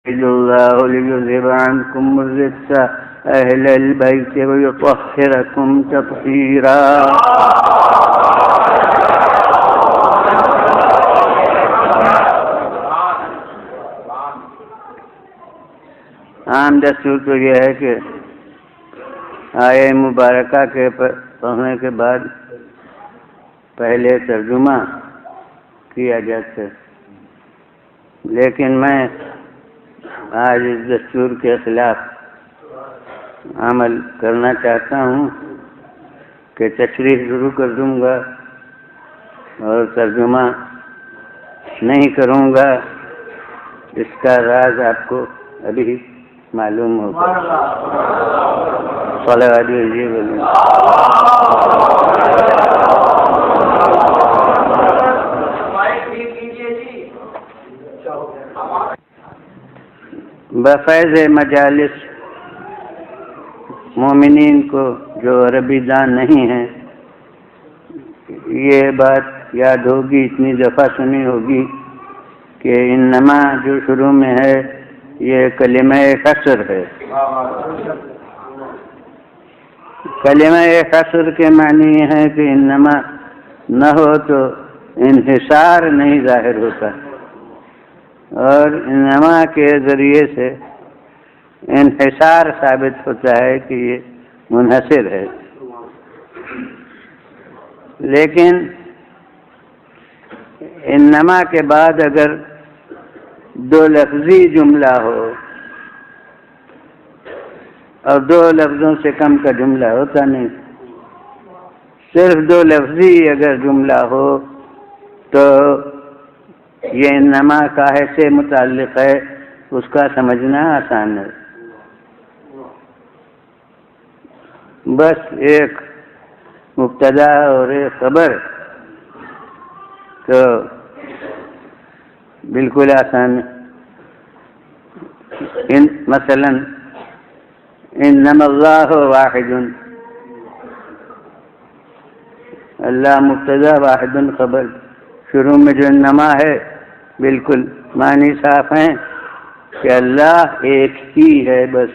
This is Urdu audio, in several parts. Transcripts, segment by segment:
الله ليذهب عنكم الرجس أهل البيت ويطهركم تطهيرا. عام دستور تو یہ ہے کہ آیہ مبارکہ کے پڑھنے کے بعد پہلے ترجمہ کیا جاتا ہے، لیکن میں آج اس دستور کے خلاف عمل کرنا چاہتا ہوں کہ تشریح شروع کر دوں گا اور ترجمہ نہیں کروں گا. اس کا راز آپ کو ابھی معلوم ہوگا. صلوات علیہ وسلم. بفیض مجالس مومنین کو جو عربی دان نہیں ہیں یہ بات یاد ہوگی، اتنی دفعہ سنی ہوگی کہ انما جو شروع میں ہے یہ کلمہ قصر ہے. کلمہ قصر کے معنی ہے کہ انما نہ ہو تو انحصار نہیں ظاہر ہوتا، اور انما کے ذریعے سے انحصار ثابت ہوتا ہے کہ یہ منحصر ہے. لیکن انما کے بعد اگر دو لفظی جملہ ہو، اور دو لفظوں سے کم کا جملہ ہوتا نہیں، صرف دو لفظی اگر جملہ ہو تو یہ انما کاہے سے متعلق ہے اس کا سمجھنا آسان ہے. بس ایک مبتدا اور ایک خبر تو بالکل آسان ہے. مثلا انما اللہ واحد، اللہ مبتدا واحد خبر. شروع میں جو انما ہے بالکل معنی صاف ہیں کہ اللہ ایک ہی ہے، بس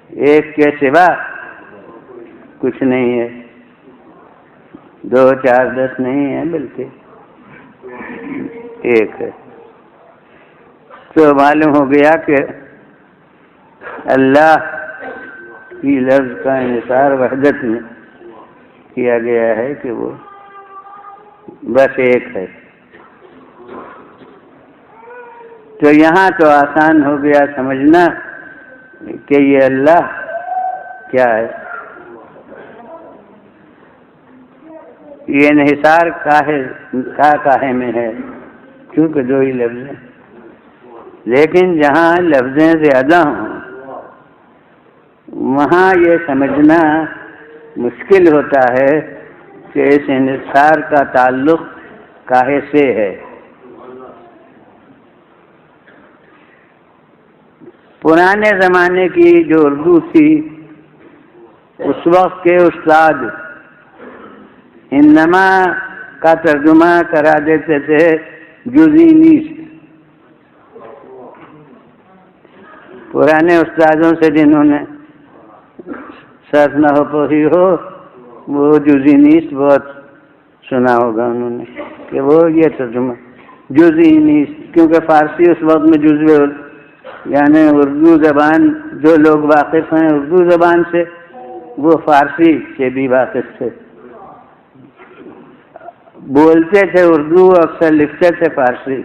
ایک کے سوا کچھ نہیں ہے، 2 4 10 نہیں ہے، بلکہ ایک ہے. تو معلوم ہو گیا کہ اللہ کی لفظ کا انحصار وحدت میں کیا گیا ہے کہ وہ بس ایک ہے. تو یہاں تو آسان ہو گیا سمجھنا کہ یہ اللہ کیا ہے. یہ انحصار کاہے میں ہے، کیونکہ 2 ہی لفظ ہیں. لیکن جہاں لفظیں زیادہ ہوں وہاں یہ سمجھنا مشکل ہوتا ہے کہ اس انحصار کا تعلق کاہے سے ہے. پرانے زمانے کی جو اردو تھی اس وقت کے استاد انما کا ترجمہ کرا دیتے تھے جزئی نیست. پرانے استادوں سے جنہوں نے صرف نہ ہو پوری ہو وہ جزئی نیست بہت سنا ہوگا انہوں نے کہ وہ یہ ترجمہ جزئی نیست، کیونکہ فارسی اس وقت میں جزوی یعنی اردو زبان جو لوگ واقف ہیں اردو زبان سے وہ فارسی سے بھی واقف تھے، بولتے تھے اردو، اکثر لکھتے تھے فارسی.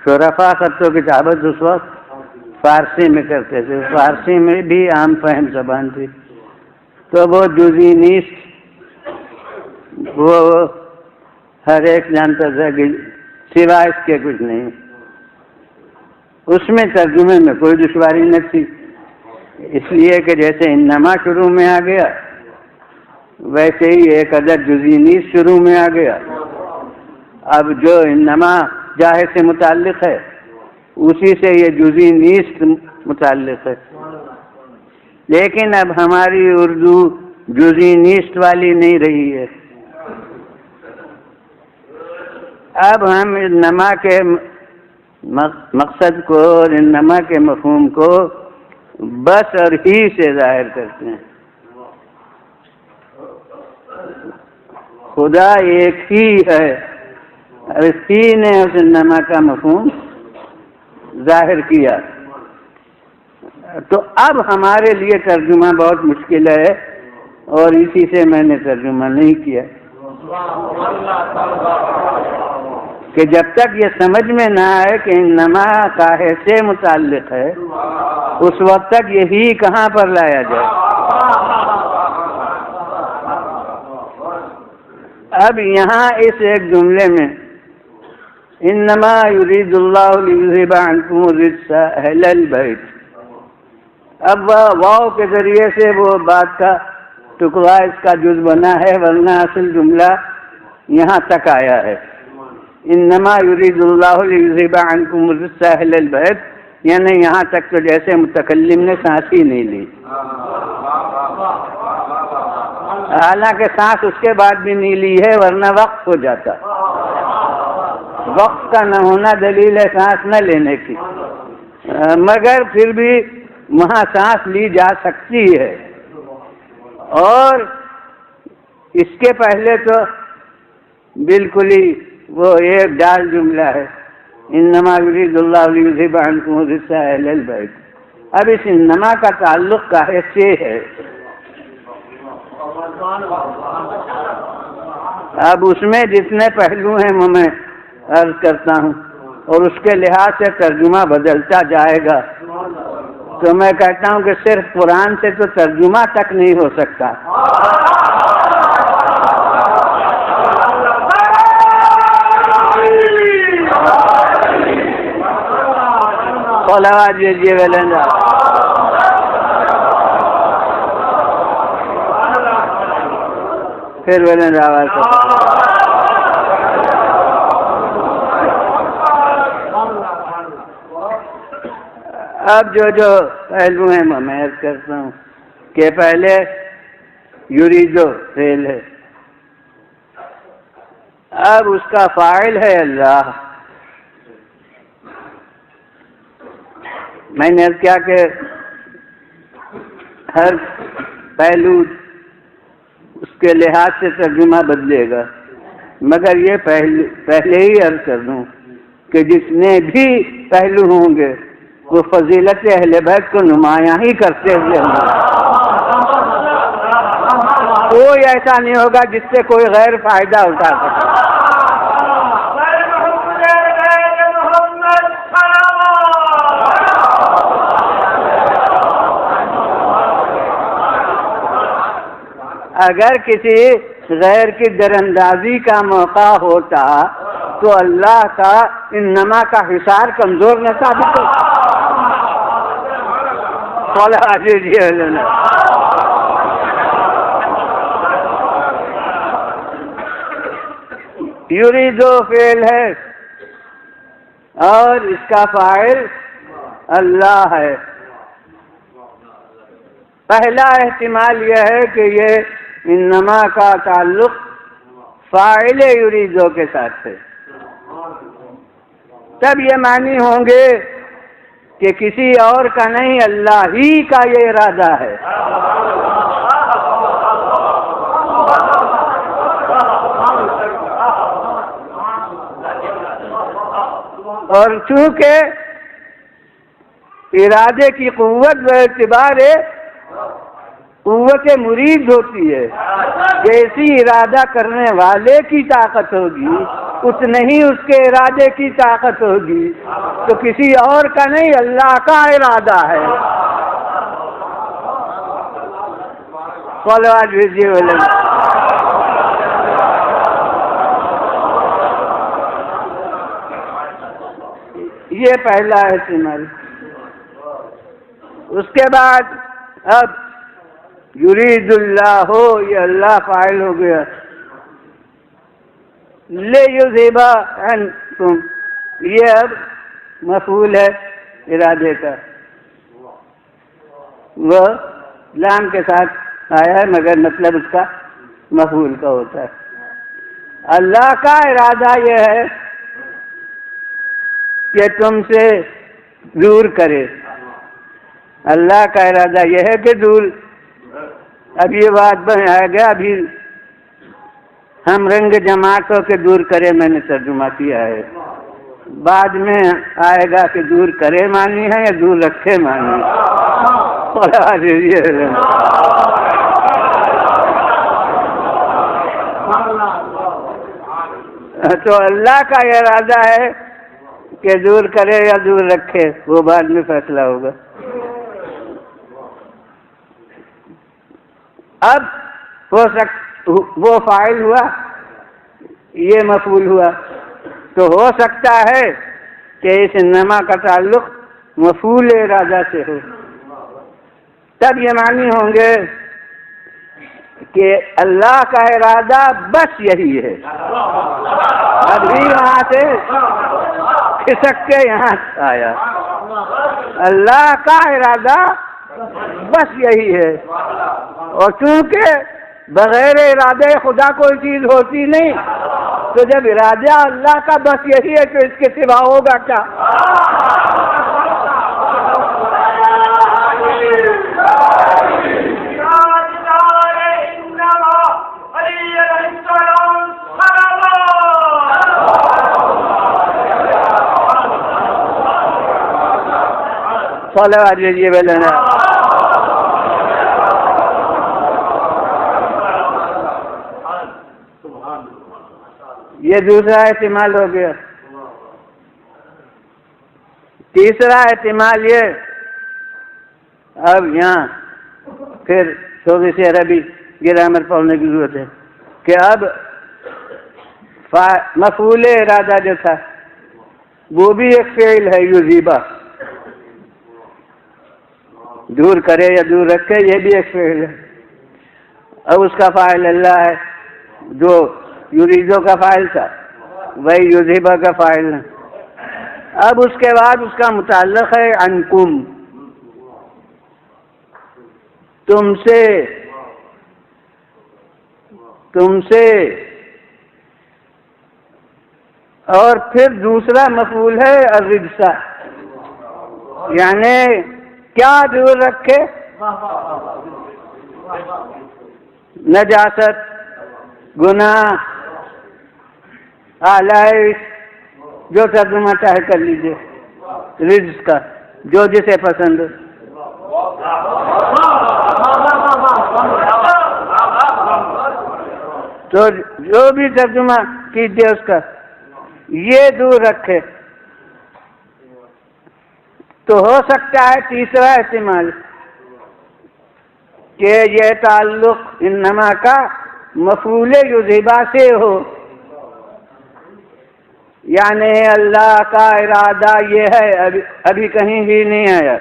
شرفا خط و کتابت اس وقت فارسی میں کرتے تھے، فارسی میں بھی عام فہم زبان تھی. تو وہ جزئی نیست وہ ہر ایک جانتا تھا کہ سوائے اس کے کچھ نہیں. اس میں ترجمے میں کوئی دشواری نہ تھی، اس لیے کہ جیسے انما شروع میں آ گیا ویسے ہی ایک عدد جزئی نیست شروع میں آ گیا. اب جو انما جاہے سے متعلق ہے اسی سے یہ جزئی نیست متعلق ہے. لیکن اب ہماری اردو جزئی نیست والی نہیں رہی ہے. اب ہم انما کے مقصد کو اور انما کے مفہوم کو بس اور ہی سے ظاہر کرتے ہیں. خدا ایک ہی ہے اور اس ہی نے اس انما کا مفہوم ظاہر کیا. تو اب ہمارے لیے ترجمہ بہت مشکل ہے اور اسی سے میں نے ترجمہ نہیں کیا کہ جب تک یہ سمجھ میں نہ آئے کہ انما کاہے سے متعلق ہے اس وقت تک یہی کہاں پر لایا جائے. اب یہاں اس ایک جملے میں انما یرید اللہ لیذھب عنکم الرجس اہل البیت، اب واو کے ذریعے سے وہ بات کا ٹکڑا اس کا جز بنا ہے، ورنہ اصل جملہ یہاں تک آیا ہے. انما یرید اللہ لیذھب عنکم الرجس اہل البیت، یعنی یہاں تک تو جیسے متکلم نے سانس ہی نہیں لی، حالانکہ سانس اس کے بعد بھی نہیں لی ہے ورنہ وقت ہو جاتا. وقت کا نہ ہونا دلیل ہے سانس نہ لینے کی، مگر پھر بھی وہاں سانس لی جا سکتی ہے. اور اس کے پہلے تو بالکل ہی وہ ایک ڈال جملہ ہے انما یرید اللہ لیذھب عنکم الرجس اہل البیت. اب اس انما کا تعلق کاہے سے ہے؟ اب اس میں جتنے پہلو ہیں وہ میں عرض کرتا ہوں اور اس کے لحاظ سے ترجمہ بدلتا جائے گا. تو میں کہتا ہوں کہ صرف قرآن سے تو ترجمہ تک نہیں ہو سکتا. پھر اب جو پہلو ہیں میں عرض کرتا ہوں کہ پہلے یریدو فعل ہے، اب اس کا فاعل ہے اللہ. میں نے عرض کیا کہ ہر پہلو اس کے لحاظ سے ترجمہ بدلے گا، مگر یہ پہلے ہی عرض کر دوں کہ جتنے بھی پہلو ہوں گے وہ فضیلت اہل بیت کو نمایاں ہی کرتے ہوئے ہوں گے. کوئی ایسا نہیں ہوگا جس سے کوئی غیر فائدہ اٹھا سکے. اگر کسی غیر کی دراندازی کا موقع ہوتا تو اللہ کا انما کا حصار کمزور نہ ثابت ہوتا. یریدو فعل ہے اور اس کا فاعل اللہ ہے. پہلا احتمال یہ ہے کہ یہ انما کا تعلق فاعل یریدو کے ساتھ ہے، تب یہ معنی ہوں گے کہ کسی اور کا نہیں اللہ ہی کا یہ ارادہ ہے. اور چونکہ ارادے کی قوت و اعتبار قوت مرید ہوتی ہے، جیسی ارادہ کرنے والے کی طاقت ہوگی اتنے ہی اس کے ارادے کی طاقت ہوگی. تو کسی اور کا نہیں اللہ کا ارادہ ہے. یہ پہلا احتمال. اس کے بعد اب یرید اللہ ہو، یہ اللہ فاعل ہو گیا. لیذھب عنکم، یہ اب مفعول ہے ارادے کا، وہ لام کے ساتھ آیا ہے مگر مطلب اس کا مفعول کا ہوتا ہے. اللہ کا ارادہ یہ ہے کہ تم سے دور کرے. اللہ کا ارادہ یہ ہے کہ دور. اب یہ بات آ گیا، ابھی ہم رنگ جماعت ہو کے دور کرے میں نے ترجمہ کیا ہے، بعد میں آئے گا کہ دور کرے مانی ہے یا دور رکھے مانی ہے. تو اللہ کا ارادہ ہے کہ دور کرے یا دور رکھے، وہ بعد میں فیصلہ ہوگا. اب وہ فاعل ہوا، یہ مفعول ہوا، تو ہو سکتا ہے کہ اس انما کا تعلق مفعول ارادہ سے ہو. تب یہ معنی ہوں گے کہ اللہ کا ارادہ بس یہی ہے. ابھی وہاں سے کھسک کے یہاں آیا. اللہ کا ارادہ بس یہی ہے، اور چونکہ بغیر ارادے خدا کوئی چیز ہوتی نہیں، تو جب ارادہ اللہ کا بس یہی ہے تو اس کے سوا ہوگا کیا؟ صلوات علیہ وسلم. یہ دوسرا احتمال ہو گیا. تیسرا احتمال یہ، اب یہاں پھر تھوڑی سی عربی گرامر پڑھنے کی ضرورت ہے کہ اب مفعول ارادہ جو تھا وہ بھی ایک فعل ہے، یذیبہ، دور کرے یا دور رکھے، یہ بھی ایک فعل ہے. اب اس کا فاعل اللہ ہے، جو یریدو کا فاعل تھا وہی یذیبہ کا فاعل ہے. اب اس کے بعد اس کا متعلق ہے عنکم، تم سے، اور پھر دوسرا مفعول ہے الرجس، یعنی کیا دور رکھے؟ نجاست، گناہ، آلائش، جو ترجمہ چاہے کر لیجیے رجس کا، جو جسے پسند ہو. تو جو بھی ترجمہ کیجیے اس کا، یہ دور رکھے. تو ہو سکتا ہے تیسرا احتمال کہ یہ تعلق انما کا مفعول یذیبہ سے ہو، یعنی اللہ کا ارادہ یہ ہے، ابھی کہیں بھی نہیں آیا.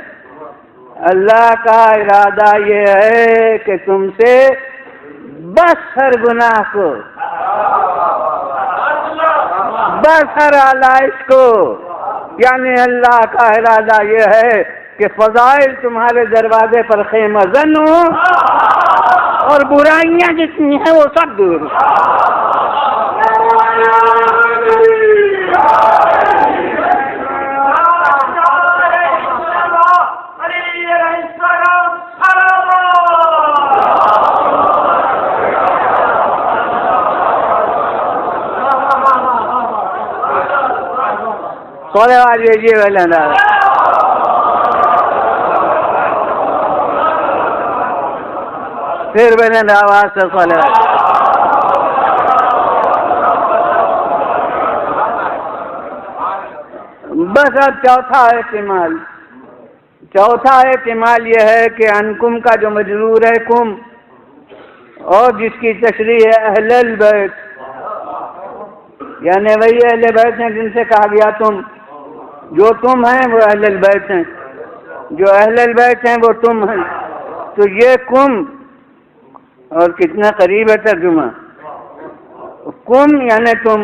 اللہ کا ارادہ یہ ہے کہ تم سے بس ہر گناہ کو، بس ہر آلائش کو، یعنی اللہ کا ارادہ یہ ہے کہ فضائل تمہارے دروازے پر خیمہ زن ہو اور برائیاں جتنی ہیں وہ سب دور. سونے والی جی ویلن پھر ویلن آواز سے سونے والی. بس اب چوتھا احتمال یہ ہے کہ انکم کا جو مجرور ہے کم، اور جس کی تشریح ہے اہل البیت، یعنی وہی اہل بیت ہیں جن سے کہا گیا تم، جو تم ہیں وہ اہل البیت ہیں، جو اہل البیت ہیں وہ تم ہیں. تو یہ کم، اور کتنا قریب ہے ترجمہ، کم یعنی تم.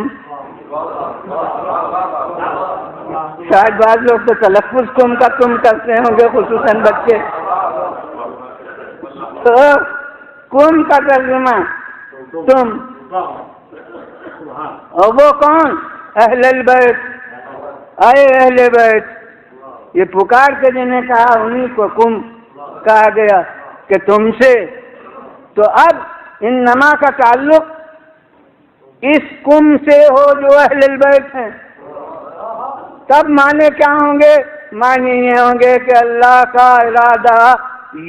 شاید بعض لوگ تو تلفظ کم کا تم کرتے ہوں گے، خصوصاً بچے. تو کم کا ترجمہ تم، اور وہ کون؟ اہل البیت. اے اہل بیت، یہ پکار کے جنہیں کہا انہیں کو کم کہا گیا کہ تم سے. تو اب انما کا تعلق اس کم سے ہو جو اہل البیت ہیں. تب معنی کیا ہوں گے؟ معنی یہ ہوں گے کہ اللہ کا ارادہ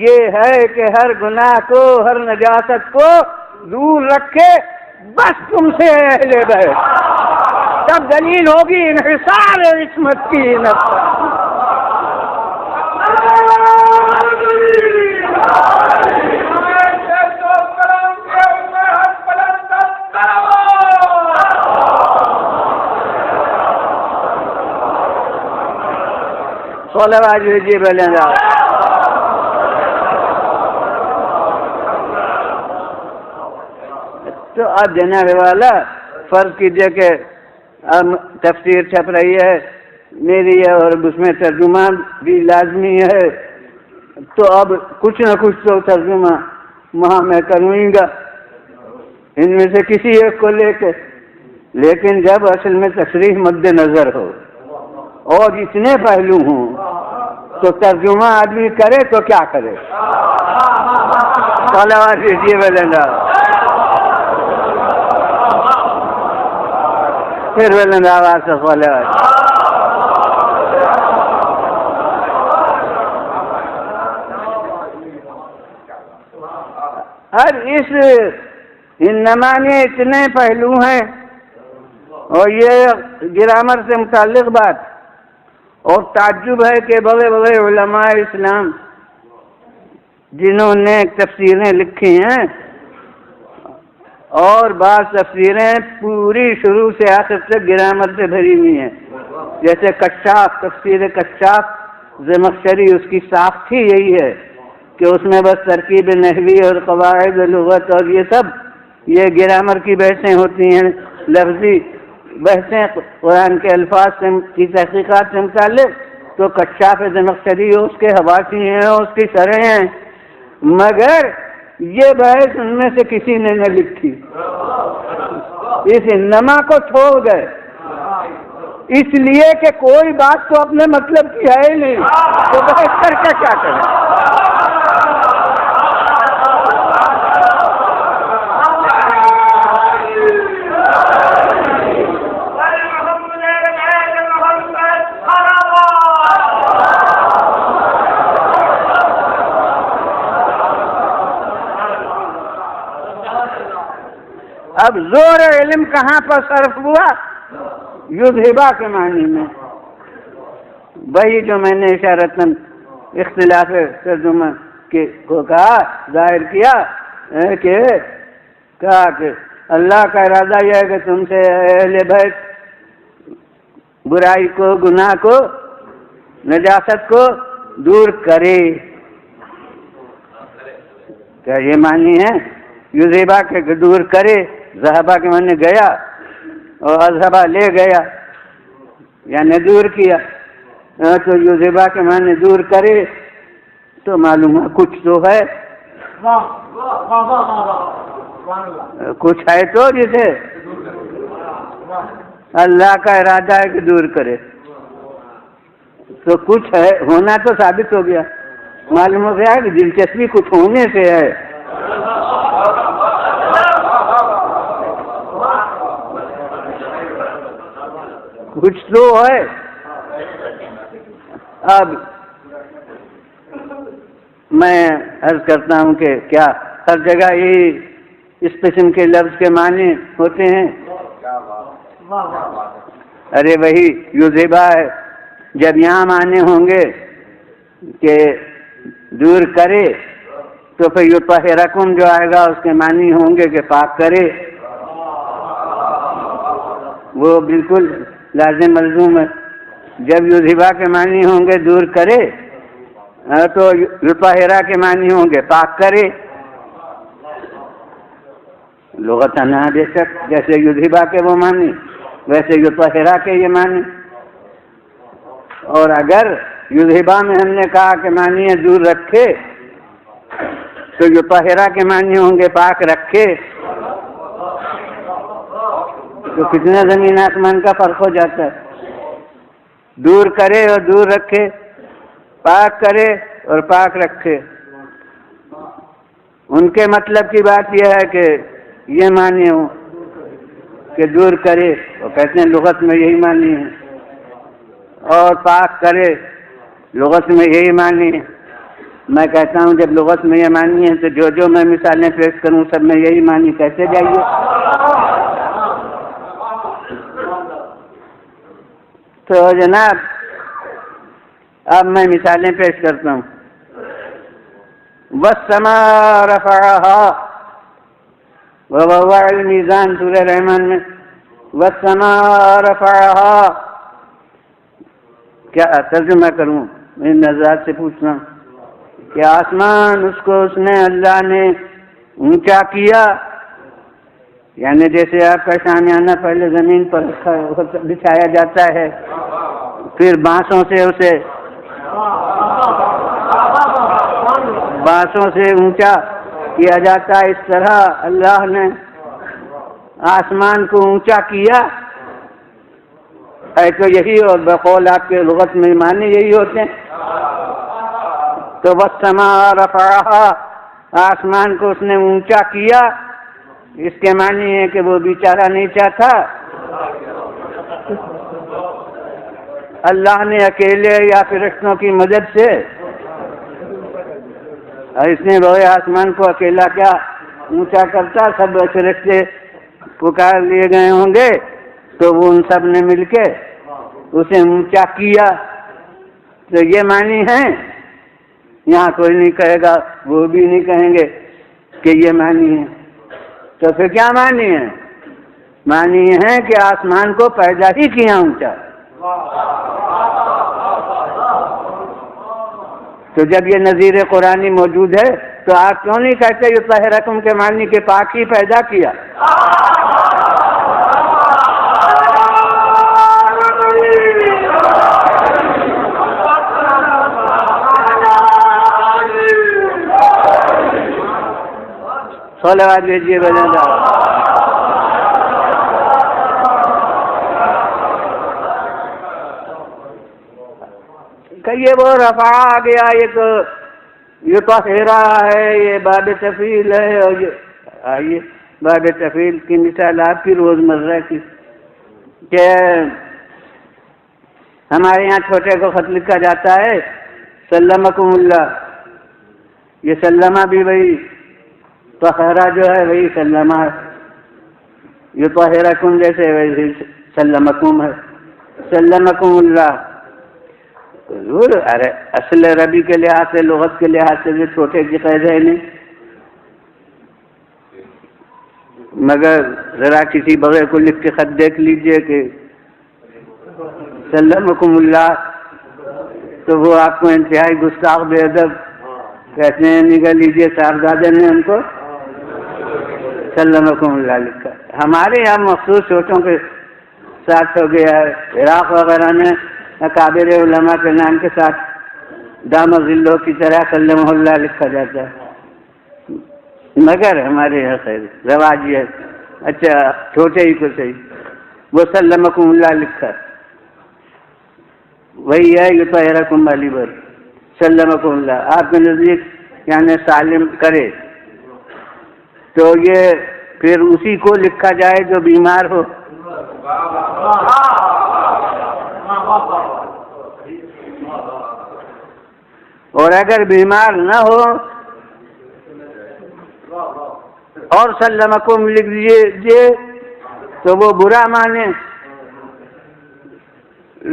یہ ہے کہ ہر گناہ کو، ہر نجاست کو دور رکھے، بس تم سے اہل بیت. تب دلیل ہوگی انحصار عصمت کی نفس. صلوات جی بلند. تو اب جناب والا فرض کیجئے کہ اب تفسیر چھپ رہی ہے میری ہے اور اس میں ترجمہ بھی لازمی ہے، تو اب کچھ نہ کچھ تو ترجمہ وہاں میں کروں گا ان میں سے کسی ایک کو لے کے. لیکن جب اصل میں تصریح مد نظر ہو اور اتنے پہلو ہوں تو ترجمہ آدمی کرے تو کیا کرے؟ صلوات دیجیے بلند. پھر بلند آواز سے صلوات. ہر اس انما میں اتنے پہلو ہیں اور یہ گرامر سے متعلق بات. اور تعجب ہے کہ بڑے بڑے علماء اسلام جنہوں نے تفسیریں لکھی ہیں اور بعض تفسیریں پوری شروع سے آخر تک گرامر سے بھری ہوئی ہیں، جیسے کشاف، تفسیر کشاف زمخشری، اس کی ساخت ہی یہی ہے کہ اس میں بس ترکیب نحوی اور قواعد لغت اور یہ سب یہ گرامر کی بحثیں ہوتی ہیں، لفظی بحثیں قرآن کے الفاظ کی تحقیقات سے متعلق. تو کشاف زمخشری اس کے حواشی ہیں، اس کی شرح ہیں، مگر یہ بحث ان میں سے کسی نے نہ لکھی. اس انما کو چھوڑ گئے اس لیے کہ کوئی بات تو اپنے مطلب کی ہے ہی نہیں، تو بحث کر کے کیا کریں؟ اب زور علم کہاں پر صرف ہوا؟ یذہبا کے معنی میں، وہی جو میں نے اشارتاً اختلاف ترجمہ کو کہا، ظاہر کیا کہ اللہ کا ارادہ یہ ہے کہ تم سے اہل بیت برائی کو، گناہ کو، نجاست کو دور کرے. کیا یہ معنی ہے؟ یذہبا کے دور کرے، ذہبا کے معنی گیا اور اذہبا لے گیا یعنی دور کیا. تو یذہبا کے معنی دور کرے، تو معلوم ہے کچھ تو ہے، کچھ ہے تو جسے اللہ کا ارادہ ہے کہ دور کرے، تو کچھ ہے، ہونا تو ثابت ہو گیا. معلوم ہو گیا کہ دلچسپی کچھ ہونے سے ہے. کچھ تو ہے. اب میں عرض کرتا ہوں کہ کیا ہر جگہ یہی اس قسم کے لفظ کے معنی ہوتے ہیں؟ ارے وہی یذہبا ہے. جب یہاں معنی ہوں گے کہ دور کرے تو پھر یطہرکم جو آئے گا اس کے معنی ہوں گے کہ پاک کرے. وہ بالکل لازم ملزوم ہے. جب یذہبا کے معنی ہوں گے دور کرے تو یطہرا کے معنی ہوں گے پاک کرے. لغتاً بے شک جیسے یذہبا کے وہ معنی ویسے یطہرا کے یہ معنی. اور اگر یذہبا میں ہم نے کہا کہ معنی ہے دور رکھے تو یطہرا کے معنی ہوں گے پاک رکھے. تو کتنا زمین آسمان کا فرق ہو جاتا ہے. دور کرے اور دور رکھے، پاک کرے اور پاک رکھے۔ ان کے مطلب کی بات یہ ہے کہ یہ معنی ہو کہ دور کرے، وہ کہتے ہیں لغت میں یہی معنی ہے، اور پاک کرے لغت میں یہی معنی ہے۔ میں کہتا ہوں جب لغت میں یہ معنی ہے تو جو میں مثالیں پیش کروں سب میں یہی معنی کہتے جائیے۔ تو جناب اب میں مثالیں پیش کرتا ہوں۔ وَالسَّمَاءَ رَفَعَهَا وَوَضَعَ الْمِيزَانَ، سورہ رحمان میں وَالسَّمَاءَ رَفَعَهَا، کیا ترجمہ کروں؟ میں نظرات سے پوچھنا ہوں کہ آسمان اس کو اللہ نے اونچا کیا، یعنی جیسے آپ کا شامیانہ پہلے زمین پر بچھایا جاتا ہے، پھر بانسوں سے اونچا کیا جاتا ہے، اس طرح اللہ نے آسمان کو اونچا کیا ہے۔ تو یہی، اور بقول آپ کے لغت میں معنی یہی ہوتے ہیں۔ تو والسماء رفعها، آسمان کو اس نے اونچا کیا، اس کے معنی ہے کہ وہ بیچارہ نیچا تھا، اللہ نے اکیلے یا فرشتوں کی مدد سے، اس نے وہ آسمان کو اکیلا کیا اونچا کرتا، سب فرشتے پکار لیے گئے ہوں گے تو وہ ان سب نے مل کے اسے اونچا کیا۔ تو یہ معنی ہے، یہاں کوئی نہیں کہے گا، وہ بھی نہیں کہیں گے کہ یہ معنی ہے۔ تو پھر کیا معنی ہے؟ معنی یہ ہے کہ آسمان کو پیدا ہی کیا اونچا۔ تو جب یہ نظیر قرآنی موجود ہے تو آپ کیوں نہیں کہتے یطہرکم کے معنی کے پاک ہی پیدا کیا؟ صلوات بھیجیے بجندہ۔ کہ یہ وہ رفع آ گیا، ایک یہ طہرا ہے، یہ باب تفعیل ہے، اور یہ آئیے باب تفعیل کی مثال آپ کی روزمرہ کی، کہ ہمارے یہاں چھوٹے کو خط لکھا جاتا ہے سلمکم اللہ، یہ سلمہ بھی وہی طہرا جو ہے وہی سلمہ ہے، یہ طہرکم جیسے وہی سلمکم ہے، سلمکم اللہ۔ ضرور، ارے اصل عربی کے لحاظ سے، لغت کے لحاظ سے بھی چھوٹے کی قید ہے نہیں، مگر ذرا کسی بغیر کو لکھ کے خط دیکھ لیجئے کہ سلمکم اللہ، تو وہ آپ کو انتہائی گستاخ بے ادب کہتے ہیں، نگاہ لیجئے صاحبزادے نے ان کو سلمکم اللہ لکھا۔ ہمارے یہاں مخصوص چھوٹوں کے ساتھ ہو گیا ہے، عراق وغیرہ میں اکابر علماء کے نام کے ساتھ دام ذلوں کی طرح سلمہ اللہ لکھا جاتا ہے، مگر ہمارے یہاں خیر رواج ہے، اچھا چھوٹے ہی کو صحیح وہ سلمکم اللہ لکھا، وہی ہے یطہرکم والی بات، سلمکم اللہ آپ کے نزدیک یعنی سالم کرے، تو یہ پھر اسی کو لکھا جائے جو بیمار ہو۔ اور اگر بیمار نہ ہو اور سلمکم لکھ دیجیے تو وہ برا مانے،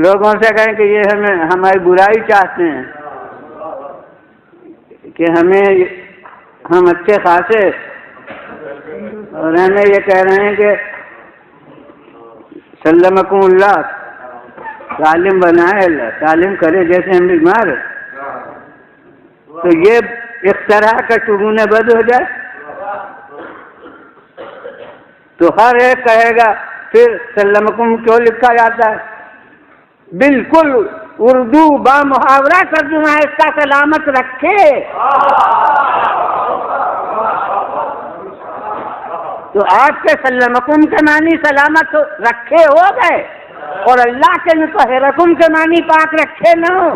لوگوں سے کہیں کہ یہ ہماری برائی چاہتے ہیں، کہ ہم اچھے خاصے، اور ہمیں یہ کہہ رہے ہیں کہ سلمکم اللہ، سالم بنائے اللہ، سالم کرے جیسے ہم بیمار ہیں، تو یہ اس طرح کا شگون بد ہو جائے تو ہر ایک کہے گا پھر سلمکم کیوں لکھا جاتا ہے؟ بالکل اردو با محاورہ ترجمہ ہے اس کا، سلامت رکھے۔ تو آپ کے سلمکم کے معنی سلامت رکھے ہو گئے، اور اللہ کے مطہرکم کے معنی پاک رکھے نہ ہو.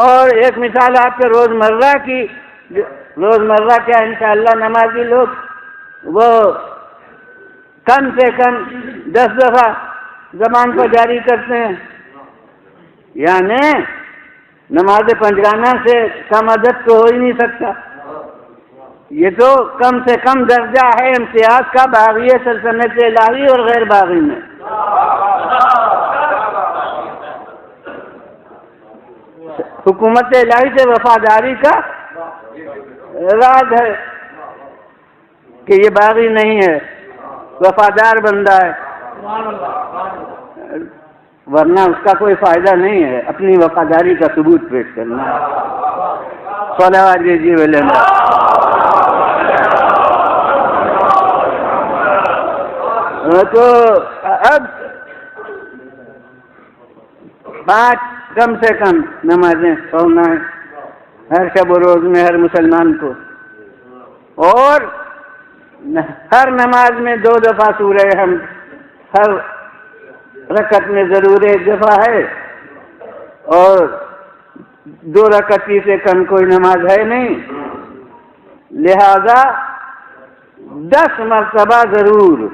اور ایک مثال آپ کے روزمرہ کی، روزمرہ کیا انشاءاللہ نمازی لوگ وہ کم سے کم 10 دفعہ زبان کو جاری کرتے ہیں، یعنی نماز پنجگانہ سے کم عدد تو ہو ہی نہیں سکتا. یہ تو کم سے کم درجہ ہے امتیاز کا باغی سلطنت الہی اور غیر باغی میں. حکومت الہی سے وفاداری کا راز ہے کہ یہ باغی نہیں ہے، وفادار بندہ ہے، ورنہ اس کا کوئی فائدہ نہیں ہے اپنی وفاداری کا ثبوت پیش کرنا. صلوات جی ولیم. تو اب 5 کم سے کم نمازیں پڑھنا ہے ہر شب و روز میں ہر مسلمان کو، اور ہر نماز میں 2 دفعہ سورہ حمد ہر رکعت میں ضرور 1 دفعہ ہے، اور 2 رکعت سے کم کوئی نماز ہے نہیں، لہذا 10 مرتبہ ضرور.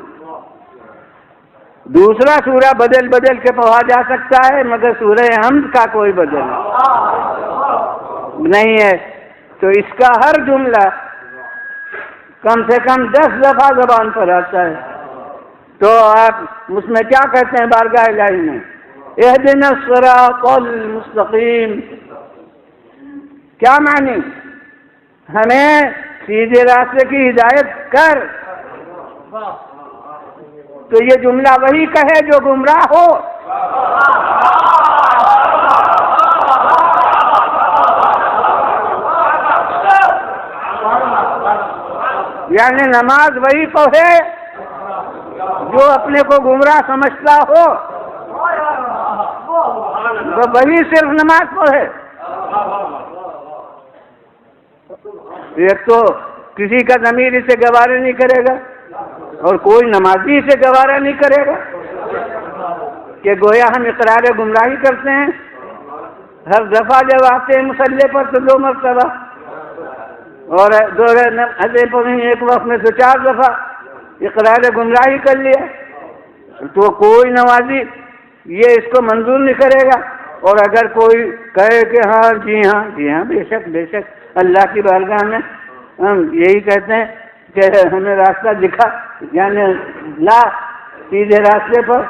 دوسرا سورہ بدل کے پڑھا جا سکتا ہے مگر سورہ حمد کا کوئی بدل نہیں ہے. تو اس کا ہر جملہ کم سے کم 10 دفعہ زبان پر آتا ہے. تو آپ اس میں کیا کہتے ہیں بارگاہ الہی میں؟ اہدنا الصراط المستقیم. کیا معنی؟ ہمیں سیدھے راستے کی ہدایت کر. تو یہ جملہ وہی کہے جو گمراہ ہو. یعنی نماز وہی پڑھے جو اپنے کو گمراہ سمجھتا ہو، تو وہی صرف نماز پڑھے. ایک تو کسی کا ضمیر اسے گوارا نہیں کرے گا، اور کوئی نمازی اسے گوارا نہیں کرے گا کہ گویا ہم اقرار گمراہی کرتے ہیں. ہر دفعہ جب آتے ہیں مسلح پر تو 2 مرتبہ، اور 2 پڑھیں ایک وقت میں تو 4 دفعہ اقرار گمراہی کر لیا. تو کوئی نمازی یہ اس کو منظور نہیں کرے گا. اور اگر کوئی کہے کہ ہاں جی ہاں بے شک اللہ کی بارگاہ میں ہم یہی کہتے ہیں کہ ہمیں راستہ دکھا، یعنی لا سیدھے راستے پر،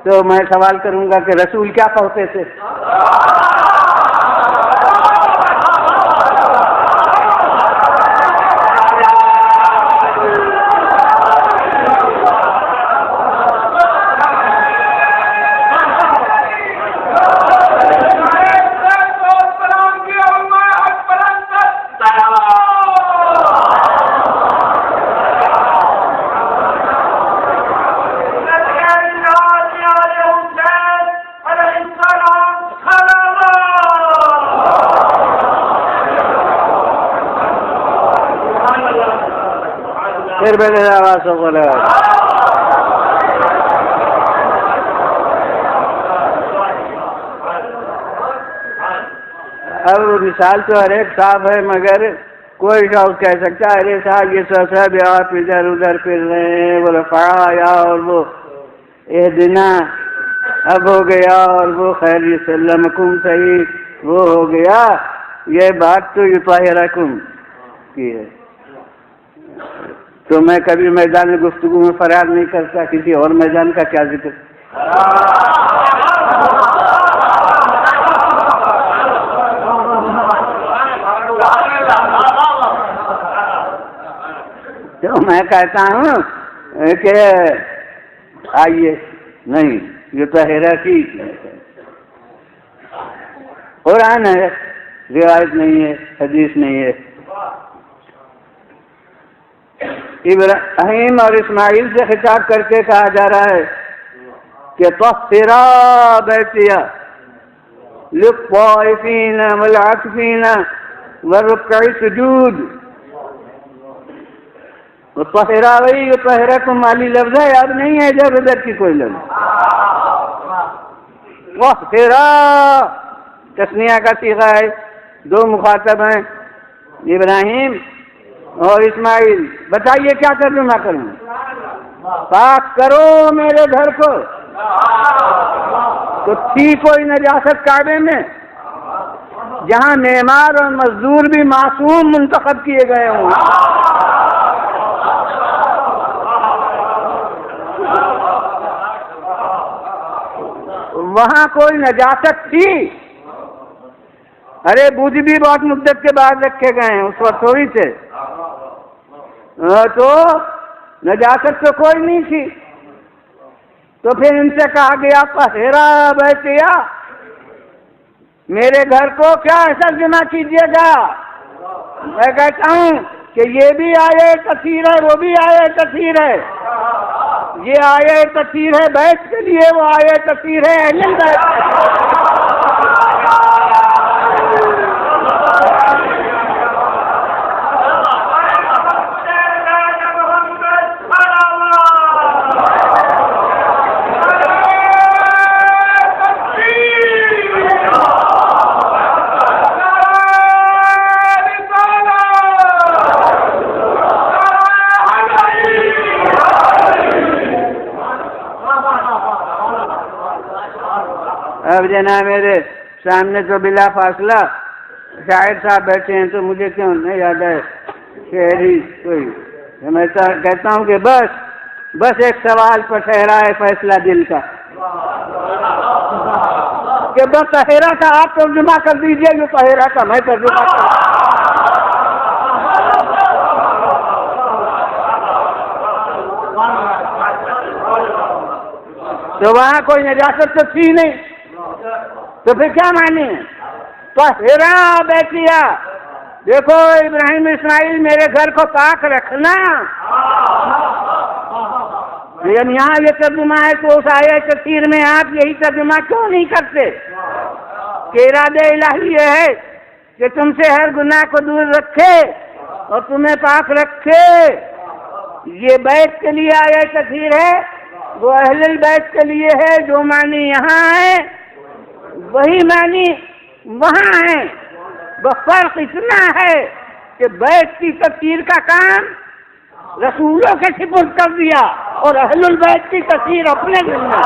تو میں سوال کروں گا کہ رسول کیا پڑھتے تھے؟ پھر میرے آواز کو بولے گا. اب مثال تو ہر ایک صاحب ہے، مگر کوئی شخص کہہ سکتا ہے ارے صاحب یہ سب آپ ادھر ادھر پھر رہے ہیں، وہ رفع آیا اور وہ اہدنا اب ہو گیا، اور وہ خیر یسلمکم صحیح وہ ہو گیا. یہ بات تو یطہرکم کی ہے. تو میں کبھی میدان گفتگو میں فرار نہیں کرتا، کسی اور میدان کا کیا ذکر. تو میں کہتا ہوں کہ آئیے، نہیں یہ تو ہیراکی قرآن ہے، روایت نہیں ہے، حدیث نہیں ہے. ابراہیم اور اسماعیل سے خطاب کر کے کہا جا رہا ہے کہ طہرا بیتی للطائفین والعاکفین والرکع السجود. طہرا وہی طہرا کو مالی لفظ ہے، یاد نہیں ہے ادھر ادھر کی کوئی لفظ. طہرا تسنیہ کا صیغہ ہے، دو مخاطب ہیں ابراہیم اور اسماعیل. بتائیے کیا ترجمہ کروں؟ پاک کرو میرے گھر کو. تو تھی کوئی نجاست کعبے میں جہاں معمار اور مزدور بھی معصوم منتخب کیے گئے ہوں؟ وہاں کوئی نجاست تھی؟ ارے بدھ بھی بہت مدت کے بعد رکھے گئے ہیں، اس وقت تھوڑی تھے. تو نجاست تو کوئی نہیں تھی. تو پھر ان سے کہا گیا طہرا بیتیا، میرے گھر کو کیا ترجمہ کیجیے گا؟ میں کہتا ہوں کہ یہ بھی آیے کثیر ہے، وہ بھی آیے کثیر ہے. یہ آیے کثیر ہے بیت کے لیے، وہ آیے کثیر ہے اہل بیت. اب جناب میرے سامنے تو بلا فاصلہ شاعر صاحب بیٹھے ہیں، تو مجھے کیوں نہیں یاد ہے شعری کوئی. میں کہتا ہوں کہ بس ایک سوال پر ٹھہرا ہے فیصلہ دل کا کہ بس طہرا کا آپ ترجمہ کر دیجیے، جو طہرا کا میں ترجمہ کر. تو وہاں کوئی نجاست تو تھی نہیں، تو پھر کیا معنی ہے؟ طہرا بیتیا، دیکھو ابراہیم اسماعیل میرے گھر کو پاک رکھنا. لیکن یہاں یہ ترجمہ ہے تو اس آیہ کثیر میں آپ یہی ترجمہ کیوں نہیں کرتے کہ ارادہ الہی یہ ہے کہ تم سے ہر گناہ کو دور رکھے اور تمہیں پاک رکھے. یہ بیت کے لیے آیہ کثیر ہے، وہ اہل البیت کے لیے ہے. جو معنی یہاں ہے وہی معنی وہاں ہے. بس فرق اتنا ہے کہ بیت کی تفسیر کا کام رسولوں کے سپرد کر دیا اور اہل البیت کی تفسیر اپنے ذمہ.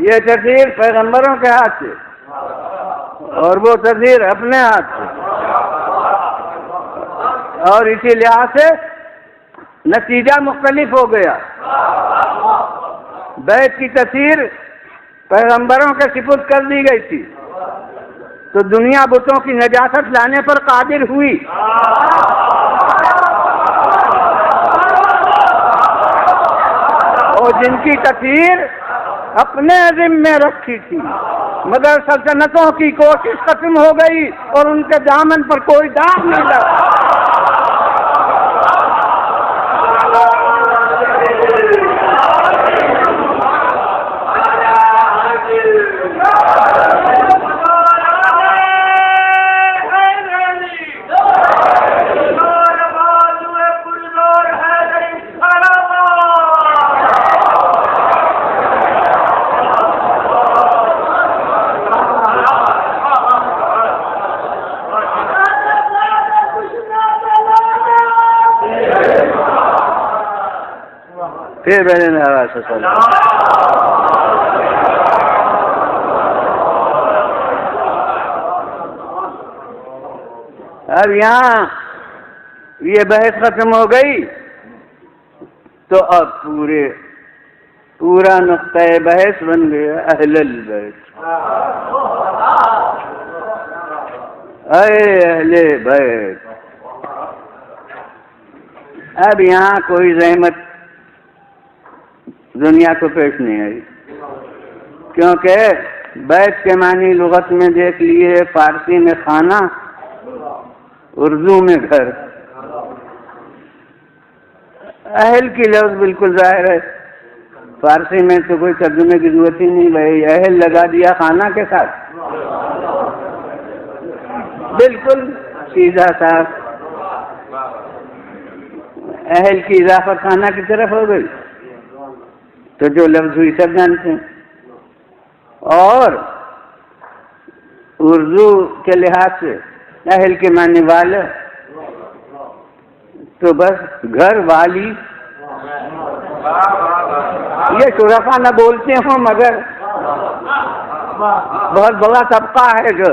یہ تدبیر پیغمبروں کے ہاتھ سے اور وہ تدبیر اپنے ہاتھ سے، اور اسی لحاظ سے نتیجہ مختلف ہو گیا. بیت کی تفسیر پیغمبروں کے سپرد کر دی گئی تھی تو دنیا بتوں کی نجاست لانے پر قادر ہوئی. اور جن کی تفسیر اپنے ذمے رکھی تھی مگر سلطنتوں کی کوشش ختم ہو گئی اور ان کے دامن پر کوئی داغ نہیں لگا. پھر بڑے آواز سے صلی اب یہاں یہ بحث ختم ہو گئی تو اب پورا نقطۂ بحث بن گیا اہل البیت. اے اہل بیت. اب یہاں کوئی زحمت دنیا کو پیش نہیں آئی، کیونکہ بیت کے معنی لغت میں دیکھ لیے، فارسی میں خانہ، اردو میں گھر. اہل کی لفظ بالکل ظاہر ہے، فارسی میں تو کوئی ترجمے کی ضرورت ہی نہیں، بھائی اہل لگا دیا خانہ کے ساتھ، بالکل سیدھا صاف اہل کی اضافت خانہ کی طرف ہو گئی. تو جو لفظ ہوئی سب جانتے ہیں. اور اردو کے لحاظ سے اہل کے معنی والا، تو بس گھر والی. یہ شرفا نہ بولتے ہوں مگر بہت بڑا طبقہ ہے جو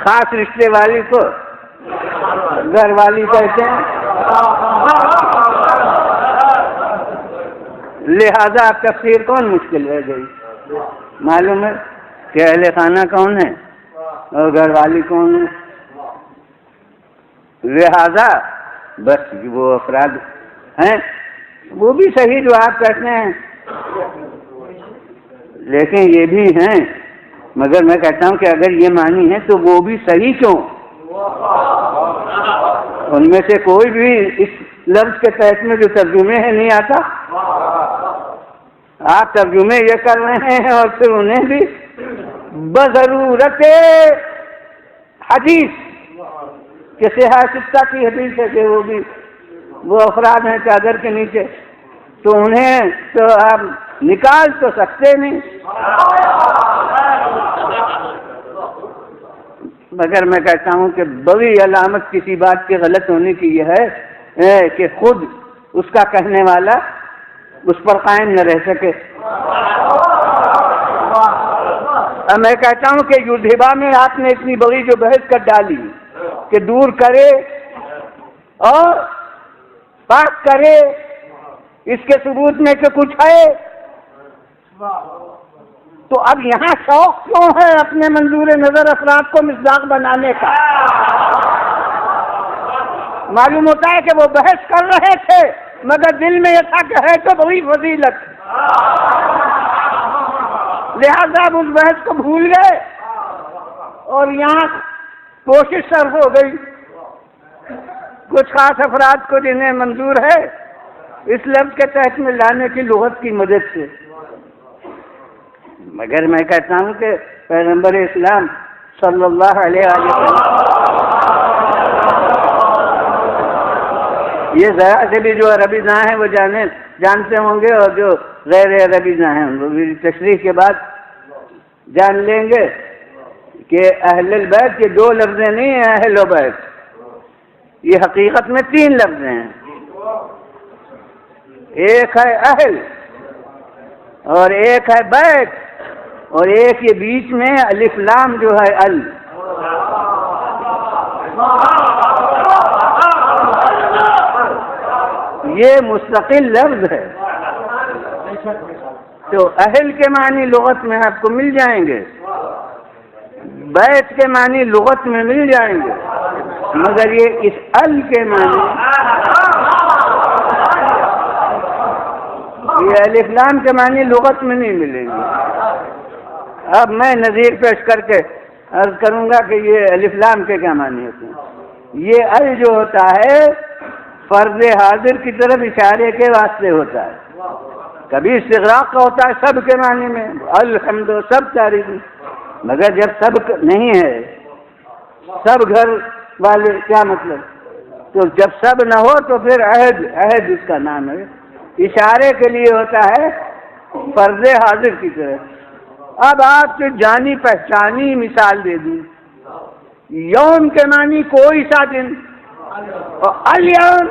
خاص رشتے والی کو گھر والی کہتے ہیں. لہذا تفسیر کون مشکل رہ گئی؟ معلوم ہے کہ اہل خانہ کون ہے اور گھر والی کون ہے. لہذا بس وہ افراد ہیں وہ بھی صحیح جو آپ کہتے ہیں، لیکن یہ بھی ہیں. مگر میں کہتا ہوں کہ اگر یہ معنی ہے تو وہ بھی صحیح کیوں؟ ان میں سے کوئی بھی اس لفظ کے تحت میں جو ترجمے ہیں نہیں آتا. آپ ترجمے یہ کر رہے ہیں اور پھر انہیں بھی بضرورت حدیث کہ سیاستہ کی حدیث ہے کہ وہ افراد ہیں چادر کے نیچے، تو انہیں تو آپ نکال تو سکتے نہیں. مگر میں کہتا ہوں کہ بڑی علامت کسی بات کے غلط ہونے کی یہ ہے کہ خود اس کا کہنے والا اس پر قائم نہ رہ سکے. میں کہتا ہوں کہ یودھیبا میں آپ نے اتنی بڑی جو بحث کر ڈالی کہ دور کرے اور پاک کرے، اس کے ثبوت میں کہ کچھ ہے، تو اب یہاں شوق کیوں ہے اپنے منظور نظر افراد کو مصداق بنانے کا؟ معلوم ہوتا ہے کہ وہ بحث کر رہے تھے مگر دل میں یہ تھا کہ ہے تو بڑی فضیلت، لہذا اب اس بحث کو بھول گئے اور یہاں کوشش صرف ہو گئی کچھ خاص افراد کو جنہیں منظور ہے اس لفظ کے تحت میں لانے کی لغت کی مدد سے. مگر میں کہتا ہوں کہ پیغمبر اسلام صلی اللہ علیہ وسلم یہ ذرا سے بھی جو عربی نہ ہیں وہ جانتے ہوں گے، اور جو غیر عربی نہ ہیں وہ بھی تشریح کے بعد جان لیں گے کہ اہل البیت یہ دو لفظ نہیں ہیں. اہل و بیت یہ حقیقت میں تین لفظ ہیں. ایک ہے اہل اور ایک ہے بیت اور ایک یہ بیچ میں الف لام جو ہے ال. یہ مستقل لفظ ہے. تو اہل کے معنی لغت میں آپ کو مل جائیں گے، بیت کے معنی لغت میں مل جائیں گے، مگر یہ اس ال کے معنی یہ الف لام کے معنی لغت میں نہیں ملیں گے. اب میں نظیر پیش کر کے عرض کروں گا کہ یہ الف لام کے کیا معنی ہوتے ہیں. یہ ال جو ہوتا ہے فرض حاضر کی طرف اشارے کے واسطے ہوتا ہے. کبھی استغراق کا ہوتا ہے سب کے معنی میں، الحمد سب تعریف، مگر جب سب نہیں ہے سب گھر والے کیا مطلب؟ تو جب سب نہ ہو تو پھر عہد اس کا نام ہے، اشارے کے لیے ہوتا ہے فرض حاضر کی طرف. اب آپ سے جانی پہچانی مثال دے دوں. یوم کے معنی کوئی سا دن، اور الیوم